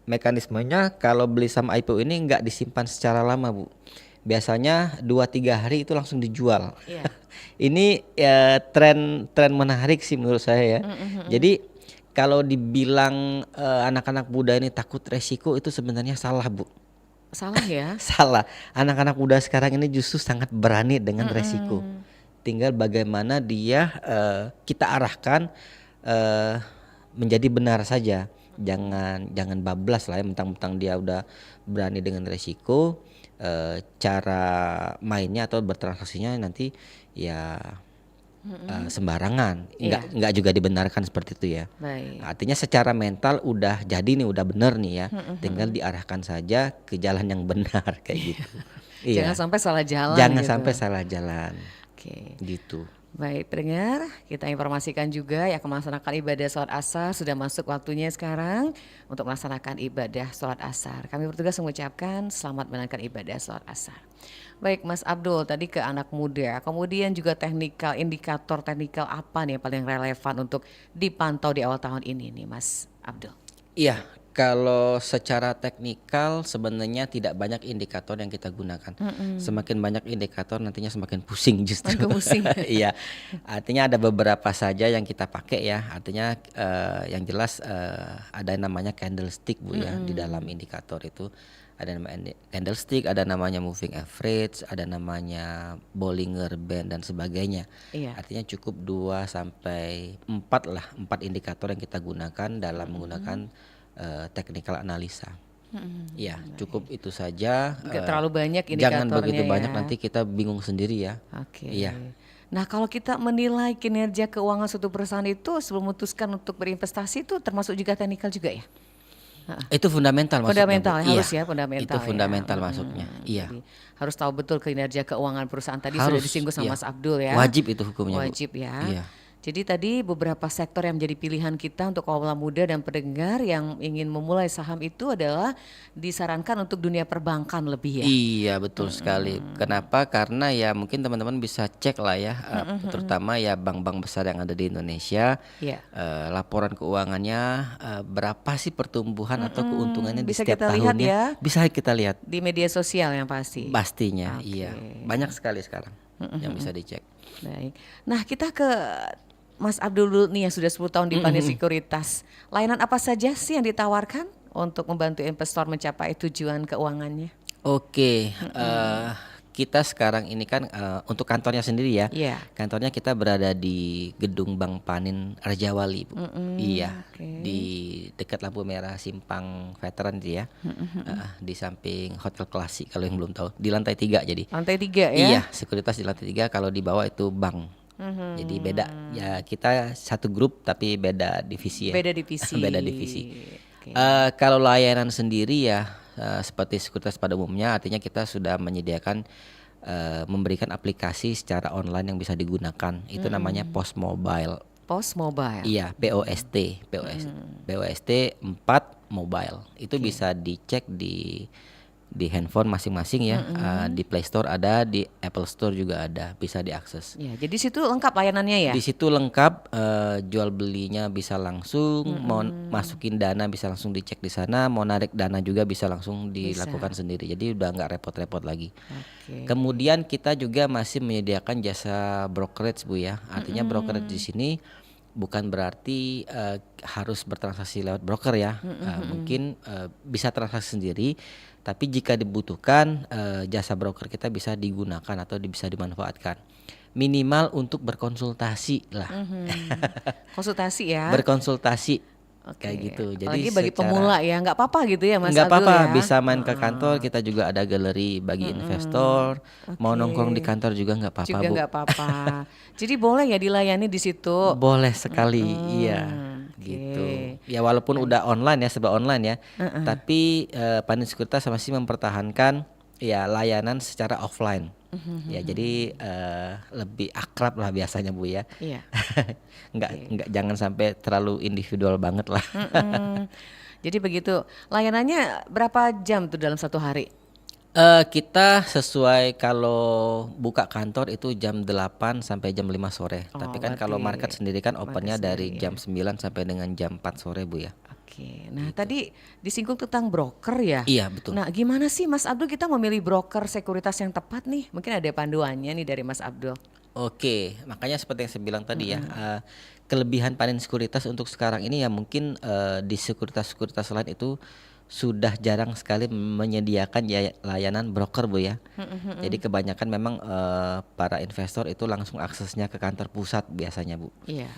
mekanismenya kalau beli saham IPO ini nggak disimpan secara lama, Bu. Biasanya 2-3 hari itu langsung dijual. Iya. Ini tren menarik sih menurut saya ya. Jadi kalau dibilang anak-anak muda ini takut resiko itu sebenarnya salah, Bu. Salah ya? Salah. Anak-anak muda sekarang ini justru sangat berani dengan resiko. Tinggal bagaimana dia kita arahkan menjadi benar saja. Jangan bablas lah ya, mentang-mentang dia udah berani dengan resiko. Cara mainnya atau bertransaksinya nanti ya sembarangan. Enggak juga dibenarkan seperti itu ya. Baik. Artinya secara mental udah jadi nih, udah bener nih ya. Tinggal diarahkan saja ke jalan yang benar kayak gitu. Jangan sampai salah jalan. Jangan gitu. sampai salah jalan. Oke. Gitu. Baik pendengar, kita informasikan juga yang melaksanakan ibadah sholat asar sudah masuk waktunya sekarang untuk melaksanakan ibadah sholat asar. Kami bertugas mengucapkan selamat menunaikan ibadah sholat asar. Baik Mas Abdul, tadi ke anak muda, kemudian juga indikator teknikal apa nih yang paling relevan untuk dipantau di awal tahun ini nih Mas Abdul? Iya, kalau secara teknikal sebenarnya tidak banyak indikator yang kita gunakan. Semakin banyak indikator nantinya semakin pusing justru. Semakin pusing. Iya, artinya ada beberapa saja yang kita pakai ya. Artinya yang jelas ada namanya candlestick, Bu, ya di dalam indikator itu. Ada namanya candlestick, ada namanya moving average, ada namanya Bollinger Band dan sebagainya. Iya. Artinya cukup 2 sampai 4 lah, 4 indikator yang kita gunakan dalam menggunakan technical analisa. Ya, cukup itu saja. Nggak terlalu banyak indikatornya. Jangan begitu ya. banyak, nanti kita bingung sendiri ya. Oke. Iya. Nah kalau kita menilai kinerja keuangan suatu perusahaan itu sebelum memutuskan untuk berinvestasi itu termasuk juga teknikal juga ya? Itu fundamental masuknya. Fundamental Bu. harus Iya, ya fundamental. itu fundamental masuknya. Iya. Jadi harus tahu betul kinerja keuangan perusahaan tadi Harus, sudah disinggung sama iya. Mas Abdul ya. Wajib itu hukumnya, Bu. Wajib ya. Iya. Jadi tadi beberapa sektor yang menjadi pilihan kita untuk kaum muda dan pendengar yang ingin memulai saham itu adalah disarankan untuk dunia perbankan lebih ya. Iya, betul sekali. Kenapa? Karena ya mungkin teman-teman bisa cek lah ya, terutama ya bank-bank besar yang ada di Indonesia. Iya. Laporan keuangannya berapa sih pertumbuhan atau keuntungannya di Bisa setiap kita lihat tahunnya? ya. Bisa kita lihat. Di media sosial yang pasti. Pastinya, Oke. iya. Banyak sekali sekarang yang bisa dicek. Baik. Nah kita ke Mas Abdul dulu nih yang sudah 10 tahun di Pandai Sekuritas. Layanan apa saja sih yang ditawarkan untuk membantu investor mencapai tujuan keuangannya? Oke, kita sekarang ini kan untuk kantornya sendiri ya. Iya. Kantornya kita berada di Gedung Bank Panin Rajawali, Bu. Iya, oke. di dekat lampu merah Simpang Veteran itu ya. Di samping Hotel Klasik kalau yang belum tahu. Di lantai 3 jadi. Lantai 3 ya? Iya, sekuritas di lantai 3, kalau di bawah itu bank. Jadi beda. Ya kita satu grup tapi beda divisi ya. Beda divisi. Beda divisi. Oke. Kalau layanan sendiri ya seperti sekuritas pada umumnya, artinya kita sudah menyediakan memberikan aplikasi secara online yang bisa digunakan. Itu namanya Post Mobile. Post Mobile. Iya, POST 4 Mobile. Itu bisa dicek di handphone masing-masing ya. Di Play Store ada, di Apple Store juga ada, bisa diakses. Ya, jadi situ lengkap layanannya ya? Di situ lengkap, jual belinya bisa langsung, mau masukin dana bisa langsung dicek di sana, mau narik dana juga bisa langsung dilakukan sendiri. Jadi udah nggak repot-repot lagi. Oke. Kemudian kita juga masih menyediakan jasa brokerage, Bu ya. Artinya brokerage di sini bukan berarti harus bertransaksi lewat broker ya. Mungkin bisa transaksi sendiri. Tapi jika dibutuhkan jasa broker kita bisa digunakan atau bisa dimanfaatkan. Minimal untuk berkonsultasi lah. Konsultasi ya? Berkonsultasi. Oke. Kayak gitu. Jadi apalagi bagi pemula ya, nggak apa-apa gitu ya Mas nggak Abdul apa-apa, ya? bisa main ke kantor. Kita juga ada galeri bagi investor. Mau nongkrong di kantor juga nggak apa-apa, Juga Bu. nggak apa-apa. Jadi boleh ya dilayani di situ? Boleh sekali, iya. Gitu. Ya walaupun udah online ya, serba online ya. Tapi Panin Sekuritas masih mempertahankan ya layanan secara offline. Ya jadi lebih akrab lah biasanya, Bu ya. Iya. Nggak jangan sampai terlalu individual banget lah. Jadi begitu. Layanannya berapa jam tuh dalam satu hari? Kita sesuai kalau buka kantor itu jam 8 sampai jam 5 sore. Tapi kan kalau berarti market sendiri kan opennya market dari sendiri, jam 9 sampai dengan jam 4 sore, Bu ya. Oke. Oke, nah tadi disinggung tentang broker ya. Iya, betul. Nah gimana sih Mas Abdul kita memilih broker sekuritas yang tepat nih? Mungkin ada panduannya nih dari Mas Abdul. Oke, makanya seperti yang saya bilang tadi ya, kelebihan panen sekuritas untuk sekarang ini ya mungkin di sekuritas-sekuritas lain itu sudah jarang sekali menyediakan layanan broker Bu ya. Jadi kebanyakan memang para investor itu langsung aksesnya ke kantor pusat biasanya Bu. Iya.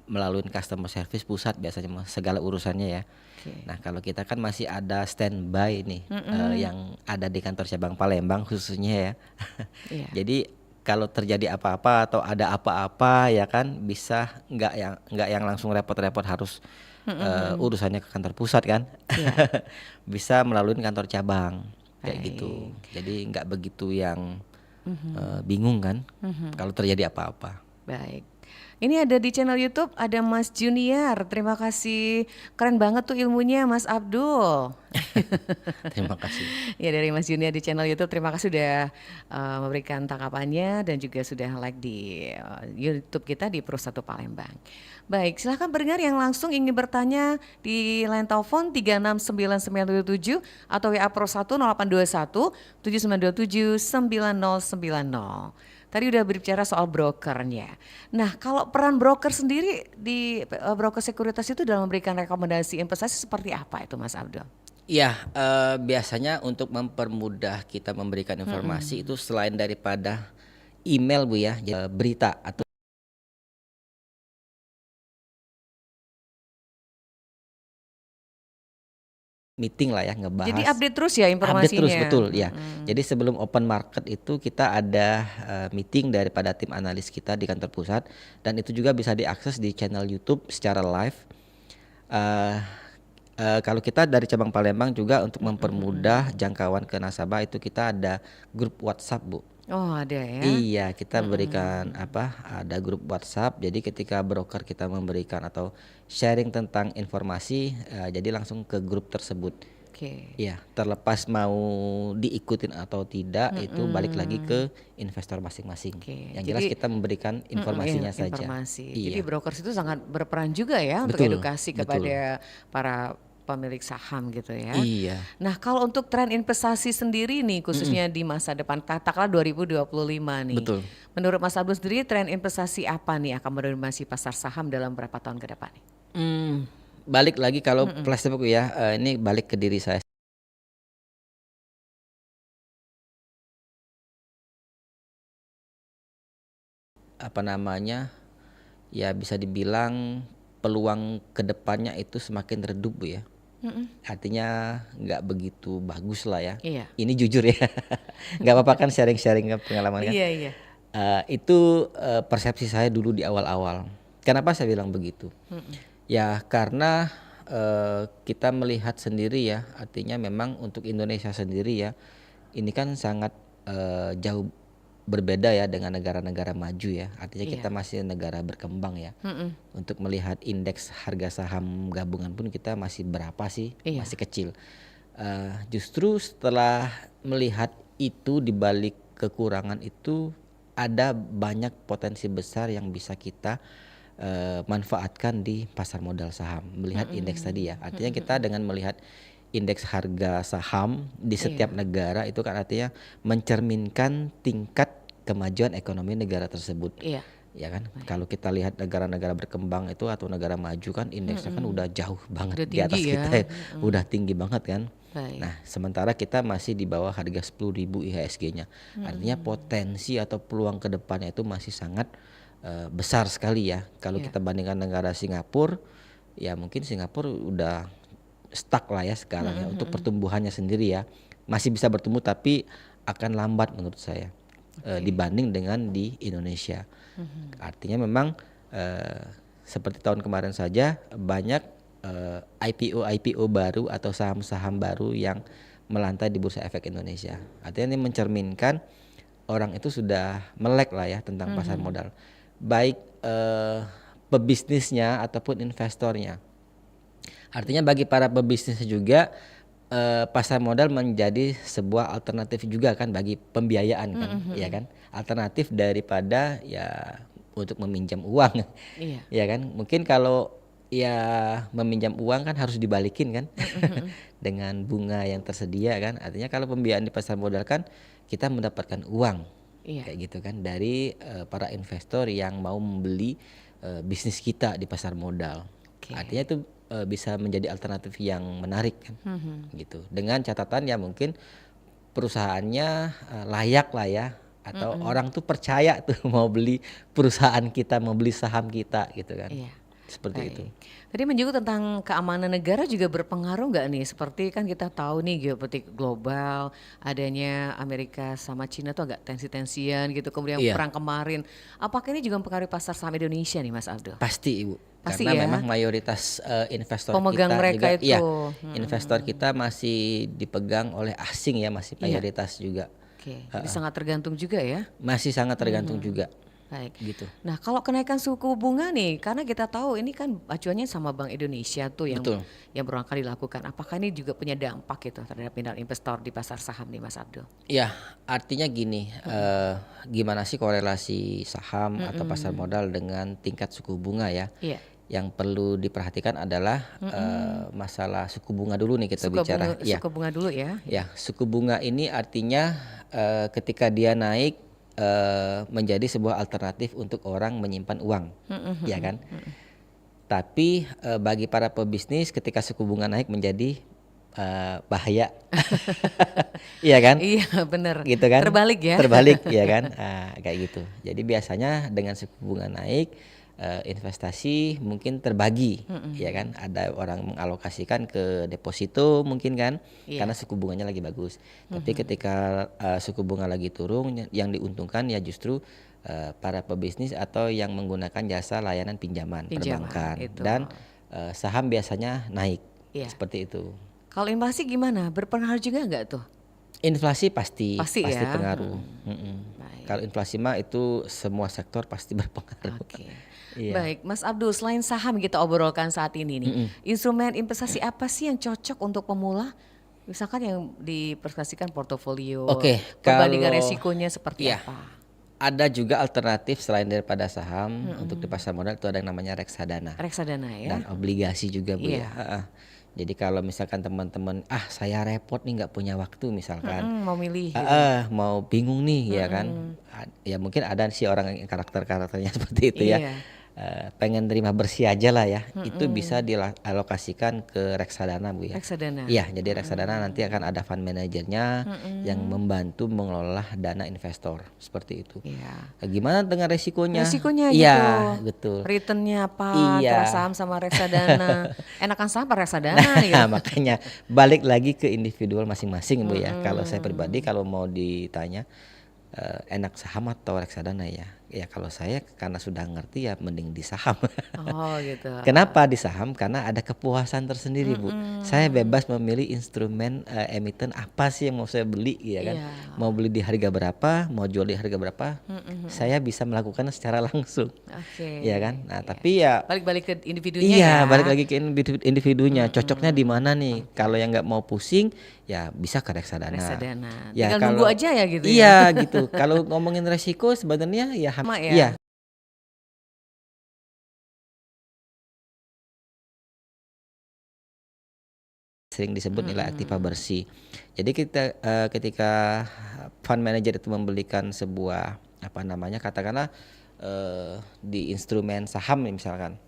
Melalui customer service pusat biasanya segala urusannya ya. Oke. Nah kalau kita kan masih ada standby nih yang ada di kantor cabang Palembang khususnya ya. Iya. Jadi kalau terjadi apa-apa atau ada apa-apa ya kan bisa nggak yang langsung repot-repot harus urusannya ke kantor pusat kan. Iya. Bisa melalui kantor cabang kayak Baik. gitu. Jadi nggak begitu yang bingung kan kalau terjadi apa-apa. Baik. Ini ada di channel YouTube ada Mas Junior. Terima kasih. Keren banget tuh ilmunya Mas Abdul. Terima kasih. Ya dari Mas Junior di channel YouTube. Terima kasih sudah memberikan tanggapannya dan juga sudah like di YouTube kita di Pro 1 Palembang. Baik, silahkan pendengar yang langsung ingin bertanya di line telepon 369977 atau WA Pro 1 0821 7927 9090. Tadi udah berbicara soal brokernya. Nah, kalau peran broker sendiri di broker sekuritas itu dalam memberikan rekomendasi investasi seperti apa itu Mas Abdul? Iya, biasanya untuk mempermudah kita memberikan informasi itu selain daripada email Bu ya, berita atau meeting lah ya ngebahas. Jadi update terus ya informasinya. Update terus betul ya. Jadi sebelum open market itu kita ada meeting daripada tim analis kita di kantor pusat dan itu juga bisa diakses di channel YouTube secara live. Kalau kita dari cabang Palembang juga untuk mempermudah jangkauan ke nasabah itu kita ada grup WhatsApp Bu. Oh ada ya. Iya, kita berikan ada grup WhatsApp. Jadi ketika broker kita memberikan atau sharing tentang informasi, jadi langsung ke grup tersebut. Oke. Iya, terlepas mau diikutin atau tidak itu balik lagi ke investor masing-masing. Oke, Yang jelas jadi- kita memberikan informasinya Iya, saja. informasi. Iya. Jadi brokers itu sangat berperan juga ya untuk Betul, edukasi betul. kepada para pemilik saham gitu ya. Iya. Nah kalau untuk tren investasi sendiri nih khususnya di masa depan katakanlah 2025 nih. Betul. Menurut Mas Abdul sendiri tren investasi apa nih akan mendominasi pasar saham dalam beberapa tahun ke depan nih? Balik lagi kalau flashback ya, ini balik ke diri saya. Apa namanya? Ya bisa dibilang peluang kedepannya itu semakin redup Bu ya. Artinya nggak begitu bagus lah ya. Iya. Ini jujur ya, nggak apa-apa kan sharing-sharing pengalaman kan. Iya iya. Itu persepsi saya dulu di awal-awal. Kenapa saya bilang begitu? Ya karena kita melihat sendiri ya, artinya memang untuk Indonesia sendiri ya, ini kan sangat jauh berbeda ya dengan negara-negara maju ya. Artinya kita masih negara berkembang ya. Untuk melihat indeks harga saham gabungan pun kita masih berapa sih? Iya. Masih kecil. Justru setelah melihat itu di balik kekurangan itu ada banyak potensi besar yang bisa kita manfaatkan di pasar modal saham. Melihat indeks tadi ya. Artinya kita dengan melihat indeks harga saham di setiap negara itu kan artinya mencerminkan tingkat kemajuan ekonomi negara tersebut. Iya. Ya kan, kalau kita lihat negara-negara berkembang itu atau negara maju kan indeksnya kan udah jauh banget Udah di atas tinggi kita ya. ya. Udah tinggi banget kan. Baik. Nah, sementara kita masih di bawah harga 10.000 IHSG-nya. Artinya potensi atau peluang ke depannya itu masih sangat besar sekali ya. Kalau kita bandingkan negara Singapura, ya mungkin Singapura udah stuck lah ya sekarang ya untuk pertumbuhannya sendiri ya. Masih bisa bertumbuh tapi akan lambat menurut saya. Dibanding dengan di Indonesia. Artinya memang seperti tahun kemarin saja banyak IPO baru atau saham-saham baru yang melantai di Bursa Efek Indonesia. Artinya ini mencerminkan orang itu sudah melek lah ya tentang pasar modal. Baik pebisnisnya ataupun investornya. Artinya bagi para pebisnis juga pasar modal menjadi sebuah alternatif juga kan bagi pembiayaan kan, ya kan? Alternatif daripada ya untuk meminjam uang. Iya. Ya kan? Mungkin kalau Ya meminjam uang kan harus dibalikin kan dengan bunga yang tersedia kan. Artinya kalau pembiayaan di pasar modal kan kita mendapatkan uang Iya. kayak gitu kan dari para investor yang mau membeli bisnis kita di pasar modal. Oke. Artinya itu bisa menjadi alternatif yang menarik kan gitu. Dengan catatan ya mungkin perusahaannya layak lah ya, atau orang tuh percaya tuh mau beli perusahaan kita, mau beli saham kita gitu kan. Iya. Seperti Baik. itu. Tadi menyinggung tentang keamanan negara juga berpengaruh nggak nih? Seperti kan kita tahu nih geopolitik global, adanya Amerika sama Cina tuh agak tensi-tensian gitu. Kemudian Iya. perang kemarin, apakah ini juga mempengaruhi pasar saham Indonesia nih, Mas Abdul? Pasti Ibu. Pasti Karena ya? memang mayoritas investor Pemegang kita mereka juga, itu. iya, investor kita masih dipegang oleh asing ya, masih mayoritas juga. Oke, jadi sangat tergantung juga ya. Masih sangat tergantung juga Baik. gitu. Nah, kalau kenaikan suku bunga nih, karena kita tahu ini kan acuannya sama Bank Indonesia tuh yang Betul. berulang kali dilakukan. Apakah ini juga punya dampak gitu terhadap minat investor di pasar saham nih, Mas Abdul? Ya, artinya gini, gimana sih korelasi saham atau pasar modal dengan tingkat suku bunga ya? Iya. Yang perlu diperhatikan adalah masalah suku bunga dulu nih kita bicara. Ya, Suku bunga dulu ya. ya, suku bunga ini artinya ketika dia naik menjadi sebuah alternatif untuk orang menyimpan uang, ya kan? Tapi bagi para pebisnis ketika suku bunga naik menjadi bahaya, iya kan? Iya, benar. Gitu kan? Terbalik ya. Terbalik, ya kan? Kayak gitu. Jadi biasanya dengan suku bunga naik, investasi mungkin terbagi, ya kan? Ada orang mengalokasikan ke deposito mungkin kan, Iya. karena suku bunganya lagi bagus. Tapi ketika suku bunga lagi turun, yang diuntungkan ya justru para pebisnis atau yang menggunakan jasa layanan pinjaman perbankan, itu. dan saham biasanya naik, Iya. seperti itu. Kalau inflasi gimana? Berpengaruh juga nggak tuh? Inflasi pasti Pasti ya. pengaruh. Baik. Kalau inflasi mah itu semua sektor pasti berpengaruh. Oke. Iya. Baik, Mas Abdul, selain saham kita obrolkan saat ini nih, instrumen investasi apa sih yang cocok untuk pemula? Misalkan yang dipresentasikan portofolio, Oke, perbandingan kalau- resikonya seperti iya. apa? Ada juga alternatif selain daripada saham untuk di pasar modal, itu ada yang namanya reksadana Reksadana ya. dan obligasi juga Bu Iya. ya. Jadi kalau misalkan teman-teman saya repot nih nggak punya waktu misalkan, Mau milih. mau bingung nih ya kan, ya mungkin ada sih orang yang karakternya seperti itu ya. Iya. Pengen terima bersih aja lah ya, itu bisa dialokasikan ke reksadana Bu ya. Reksadana. Iya, jadi reksadana nanti akan ada fund manajernya yang membantu mengelola dana investor seperti itu. Iya. Gimana dengan resikonya? Resikonya Iya, gitu. betul. Returnnya apa? Iya. Antara saham sama reksadana. Enakan saham apa reksadana gitu. Makanya balik lagi ke individual masing-masing Bu ya. Kalau saya pribadi kalau mau ditanya enak saham atau reksadana ya. Ya kalau saya karena sudah ngerti ya mending di saham. Oh gitu. Kenapa di saham? Karena ada kepuasan tersendiri Bu. Saya bebas memilih instrumen emiten apa sih yang mau saya beli ya kan. Iya. Mau beli di harga berapa, mau jual di harga berapa, saya bisa melakukannya secara langsung. Oke. Ya kan. Nah tapi ya Balik-balik ke individunya iya, ya. balik lagi ke individunya. Cocoknya di mana nih? Kalau yang nggak mau pusing, ya bisa ke reksadana. Reksadana. Ya, Tinggal nunggu aja ya gitu ya. Iya gitu. Kalau ngomongin resiko sebenarnya ya Sama ya. iya. Sering disebut nilai aktiva bersih. Jadi kita ketika fund manager itu membelikan sebuah katakanlah di instrumen saham nih misalkan.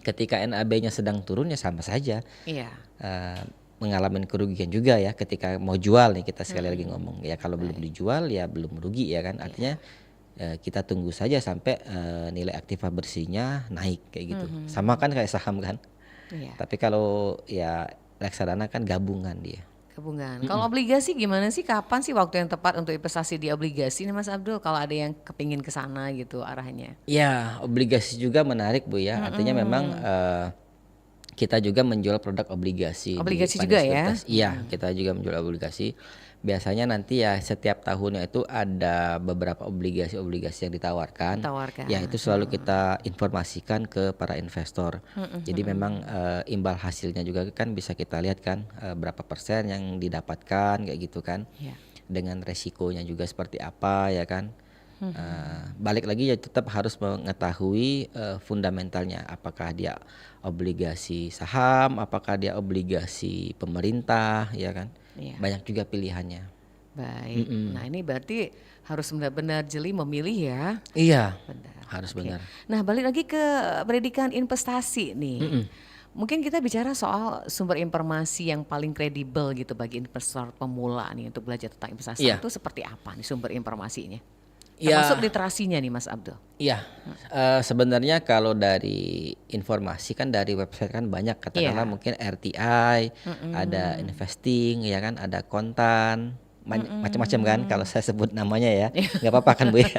Ketika NAB-nya sedang turun ya sama saja. Iya. Mengalami kerugian juga ya ketika mau jual nih, kita sekali lagi ngomong ya, kalau belum dijual ya belum rugi ya kan, artinya kita tunggu saja sampai nilai aktiva bersihnya naik kayak gitu. Sama kan kayak saham kan, Iya. tapi kalau ya reksadana kan gabungan dia. Gabungan. Kalau obligasi gimana sih? Kapan sih waktu yang tepat untuk investasi di obligasi nih Mas Abdul? Kalau ada yang kepingin ke sana gitu arahnya. Ya obligasi juga menarik Bu ya, artinya memang kita juga menjual produk obligasi. Obligasi di juga Fund ya? Sekuritas. Iya, kita juga menjual obligasi. Biasanya nanti ya setiap tahunnya itu ada beberapa obligasi yang ditawarkan. Ditawarkan. Ya itu selalu kita informasikan ke para investor. Jadi memang imbal hasilnya juga kan bisa kita lihat kan, berapa persen yang didapatkan kayak gitu kan. Iya. Dengan resikonya juga seperti apa ya kan. Balik lagi ya tetap harus mengetahui fundamentalnya, apakah dia obligasi saham, apakah dia obligasi pemerintah, ya kan? Iya. Banyak juga pilihannya. Baik. Nah, ini berarti harus benar-benar jeli memilih ya. Iya, Benar. harus Oke. benar. Nah, balik lagi ke pendidikan investasi nih. Mungkin kita bicara soal sumber informasi yang paling kredibel gitu bagi investor pemula nih untuk belajar tentang investasi Iya. itu seperti apa nih sumber informasinya? Ya. Termasuk literasinya nih Mas Abdul. Iya, sebenarnya kalau dari informasi kan dari website kan banyak, katakanlah Iya. mungkin RTI, ada investing, ya kan, ada kontan, macam-macam kan kalau saya sebut namanya ya, nggak apa-apa kan Bu ya?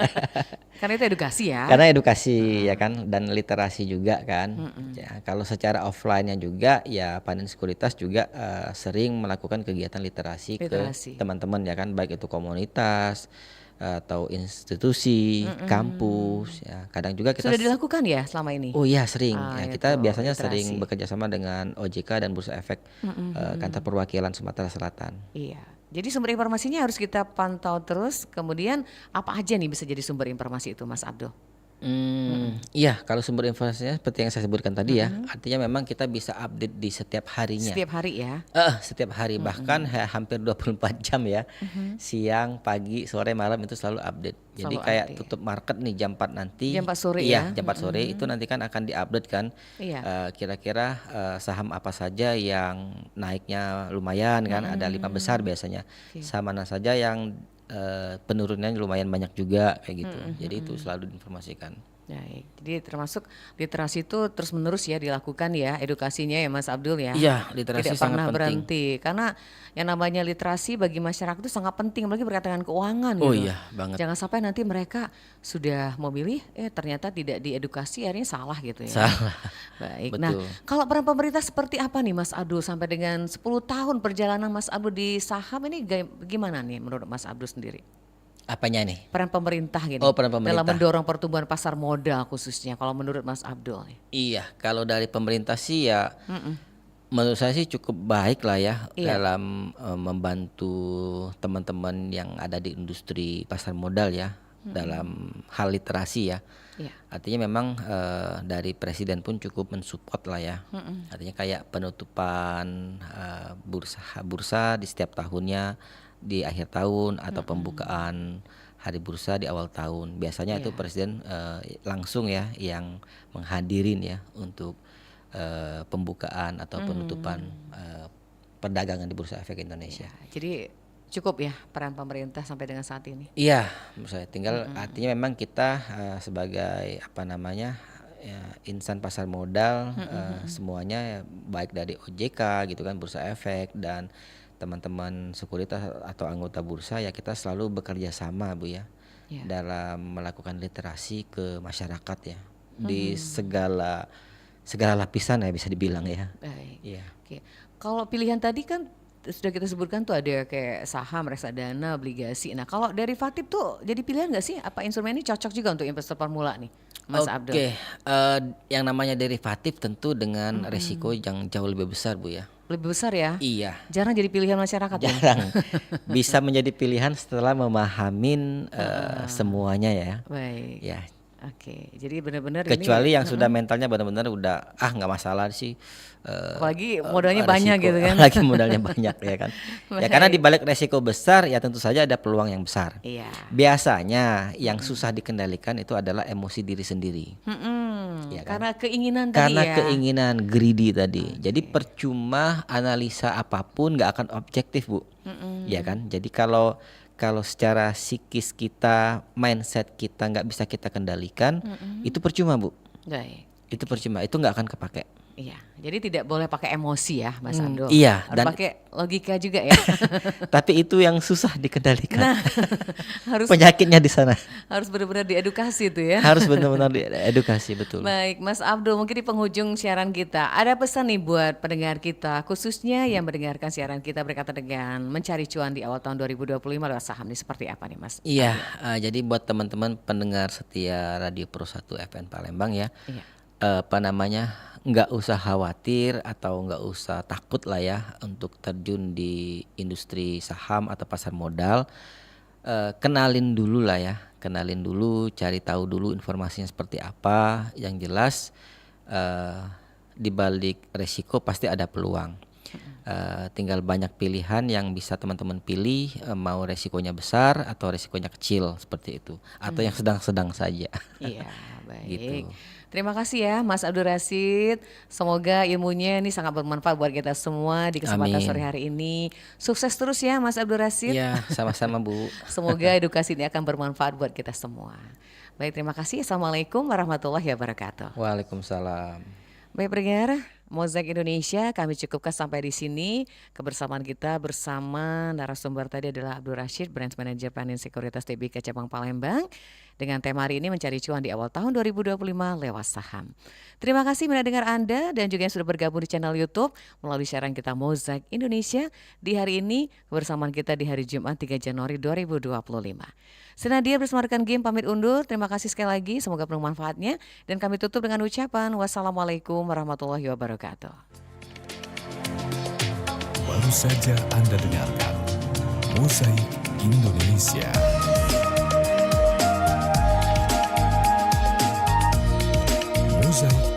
Karena itu edukasi ya. Karena edukasi ya kan, dan literasi juga kan. Ya, kalau secara offline-nya juga ya Panin Sekuritas juga sering melakukan kegiatan literasi Literasi. ke teman-teman ya kan, baik itu komunitas atau institusi, kampus ya. Kadang juga kita Sudah dilakukan ya selama ini? Oh iya sering ya, kita itu, biasanya literasi. sering bekerja sama dengan OJK dan Bursa Efek Kantor Perwakilan Sumatera Selatan. Iya. Jadi sumber informasinya harus kita pantau terus. Kemudian apa aja nih bisa jadi sumber informasi itu Mas Abdul? Iya, kalau sumber informasinya seperti yang saya sebutkan tadi ya, artinya memang kita bisa update di setiap harinya. Setiap hari ya. Setiap hari, bahkan hampir 24 jam ya, siang, pagi, sore, malam itu selalu update. Jadi Selalu kayak update. tutup market nih jam 4 nanti. Jam 4 sore iya, ya? jam 4 sore itu nanti kan akan diupdate kan. Iya. Kira-kira saham apa saja yang naiknya lumayan kan, ada 5 besar biasanya. Saham mana saja yang penurunannya lumayan banyak juga kayak gitu. Jadi itu selalu diinformasikan. Baik. Jadi termasuk literasi itu terus menerus ya dilakukan ya edukasinya ya Mas Abdul ya. Iya, literasi Tidak sangat pernah penting. berhenti karena yang namanya literasi bagi masyarakat itu sangat penting apalagi berkaitan dengan keuangan Oh gitu. iya, banget. Jangan sampai nanti mereka sudah memilih ternyata tidak diedukasi akhirnya salah gitu ya. Salah. Baik. Betul. Nah, kalau peran pemerintah seperti apa nih Mas Abdul sampai dengan 10 tahun perjalanan Mas Abdul di saham ini gimana nih menurut Mas Abdul sendiri? Apanya nih? Peran pemerintah gini Oh, peran pemerintah. dalam mendorong pertumbuhan pasar modal khususnya kalau menurut Mas Abdul nih. Iya, kalau dari pemerintah sih ya menurut saya sih cukup baik lah ya Iya. dalam membantu teman-teman yang ada di industri pasar modal ya dalam hal literasi ya. Iya. Artinya memang dari presiden pun cukup mensupport lah ya. Artinya kayak penutupan bursa di setiap tahunnya di akhir tahun atau pembukaan hari bursa di awal tahun. Biasanya itu Iya. presiden langsung ya yang menghadirin ya untuk pembukaan atau penutupan perdagangan di Bursa Efek Indonesia. Jadi cukup ya peran pemerintah sampai dengan saat ini. Iya, menurut saya tinggal artinya memang kita sebagai apa namanya ya, insan pasar modal semuanya ya, baik dari OJK gitu kan, Bursa Efek dan teman-teman sekuritas atau anggota bursa ya kita selalu bekerja sama Bu ya Ya. dalam melakukan literasi ke masyarakat ya di segala lapisan ya bisa dibilang ya. Baik. Iya. Oke. Kalau pilihan tadi kan sudah kita sebutkan tuh ada kayak saham, reksadana, obligasi. Nah, kalau derivatif tuh jadi pilihan nggak sih? Apa instrumen ini cocok juga untuk investor pemula nih, Mas Abdul? Oke, yang namanya derivatif tentu dengan resiko yang jauh lebih besar Bu ya. Lebih besar ya? Iya. Jarang jadi pilihan masyarakat ya? Jarang bisa menjadi pilihan setelah memahamin semuanya ya. Baik. Ya, Oke. Jadi benar-benar kecuali ini yang sudah mentalnya benar-benar udah nggak masalah sih. apalagi modalnya resiko, banyak gitu kan. Apalagi modalnya banyak ya kan. Ya karena Baik. di balik resiko besar ya tentu saja ada peluang yang besar. Iya. Biasanya yang susah dikendalikan itu adalah emosi diri sendiri. Iya kan? Karena keinginan tadi Karena ya. keinginan greedy tadi. Jadi percuma analisa apapun nggak akan objektif Bu. Ya kan. Jadi kalau secara psikis kita, mindset kita nggak bisa kita kendalikan, itu percuma Bu. Baik. Itu percuma. Itu nggak akan kepake. Iya. Jadi tidak boleh pakai emosi ya, Mas Abdul. iya, Harus dan- pakai logika juga ya. Tapi itu yang susah dikendalikan. Nah, harus Penyakitnya di sana. harus benar-benar diedukasi tuh ya. Harus benar-benar diedukasi betul. Baik, Mas Abdul, mungkin di penghujung siaran kita ada pesan nih buat pendengar kita, khususnya yang mendengarkan siaran kita berkaitan dengan mencari cuan di awal tahun 2025 lewat saham nih seperti apa nih, Mas? Iya, jadi buat teman-teman pendengar setia Radio Pro 1 FM Palembang ya, Iya. apa namanya, nggak usah khawatir atau nggak usah takut lah ya untuk terjun di industri saham atau pasar modal. Kenalin dulu lah ya, kenalin dulu, cari tahu dulu informasinya seperti apa. Yang jelas di balik resiko pasti ada peluang. Tinggal banyak pilihan yang bisa teman-teman pilih, mau resikonya besar atau resikonya kecil seperti itu, atau yang sedang-sedang saja. Iya, baik. Gitu. Terima kasih ya Mas Abdul Rashid. Semoga ilmunya ini sangat bermanfaat buat kita semua di kesempatan Amin. sore hari ini. Sukses terus ya Mas Abdul Rashid. Ya, sama-sama Bu. Semoga edukasi ini akan bermanfaat buat kita semua. Baik, terima kasih. Assalamualaikum warahmatullahi wabarakatuh. Waalaikumsalam. Baik pendengar, Mozaik Indonesia kami cukupkan sampai di sini. Kebersamaan kita bersama narasumber tadi adalah Abdul Rashid, Branch Manager Planning Sekuritas TBK Cabang Palembang. Dengan tema hari ini mencari cuan di awal tahun 2025 lewat saham. Terima kasih mendengar Anda dan juga yang sudah bergabung di channel YouTube melalui siaran kita Mozaik Indonesia di hari ini. Kebersamaan kita di hari Jumat 3 Januari 2025. Senadia bersama rekan Game pamit undur. Terima kasih sekali lagi. Semoga penuh manfaatnya. Dan kami tutup dengan ucapan wassalamualaikum warahmatullahi wabarakatuh. Baru saja Anda dengarkan Mozaik Indonesia. Mozaik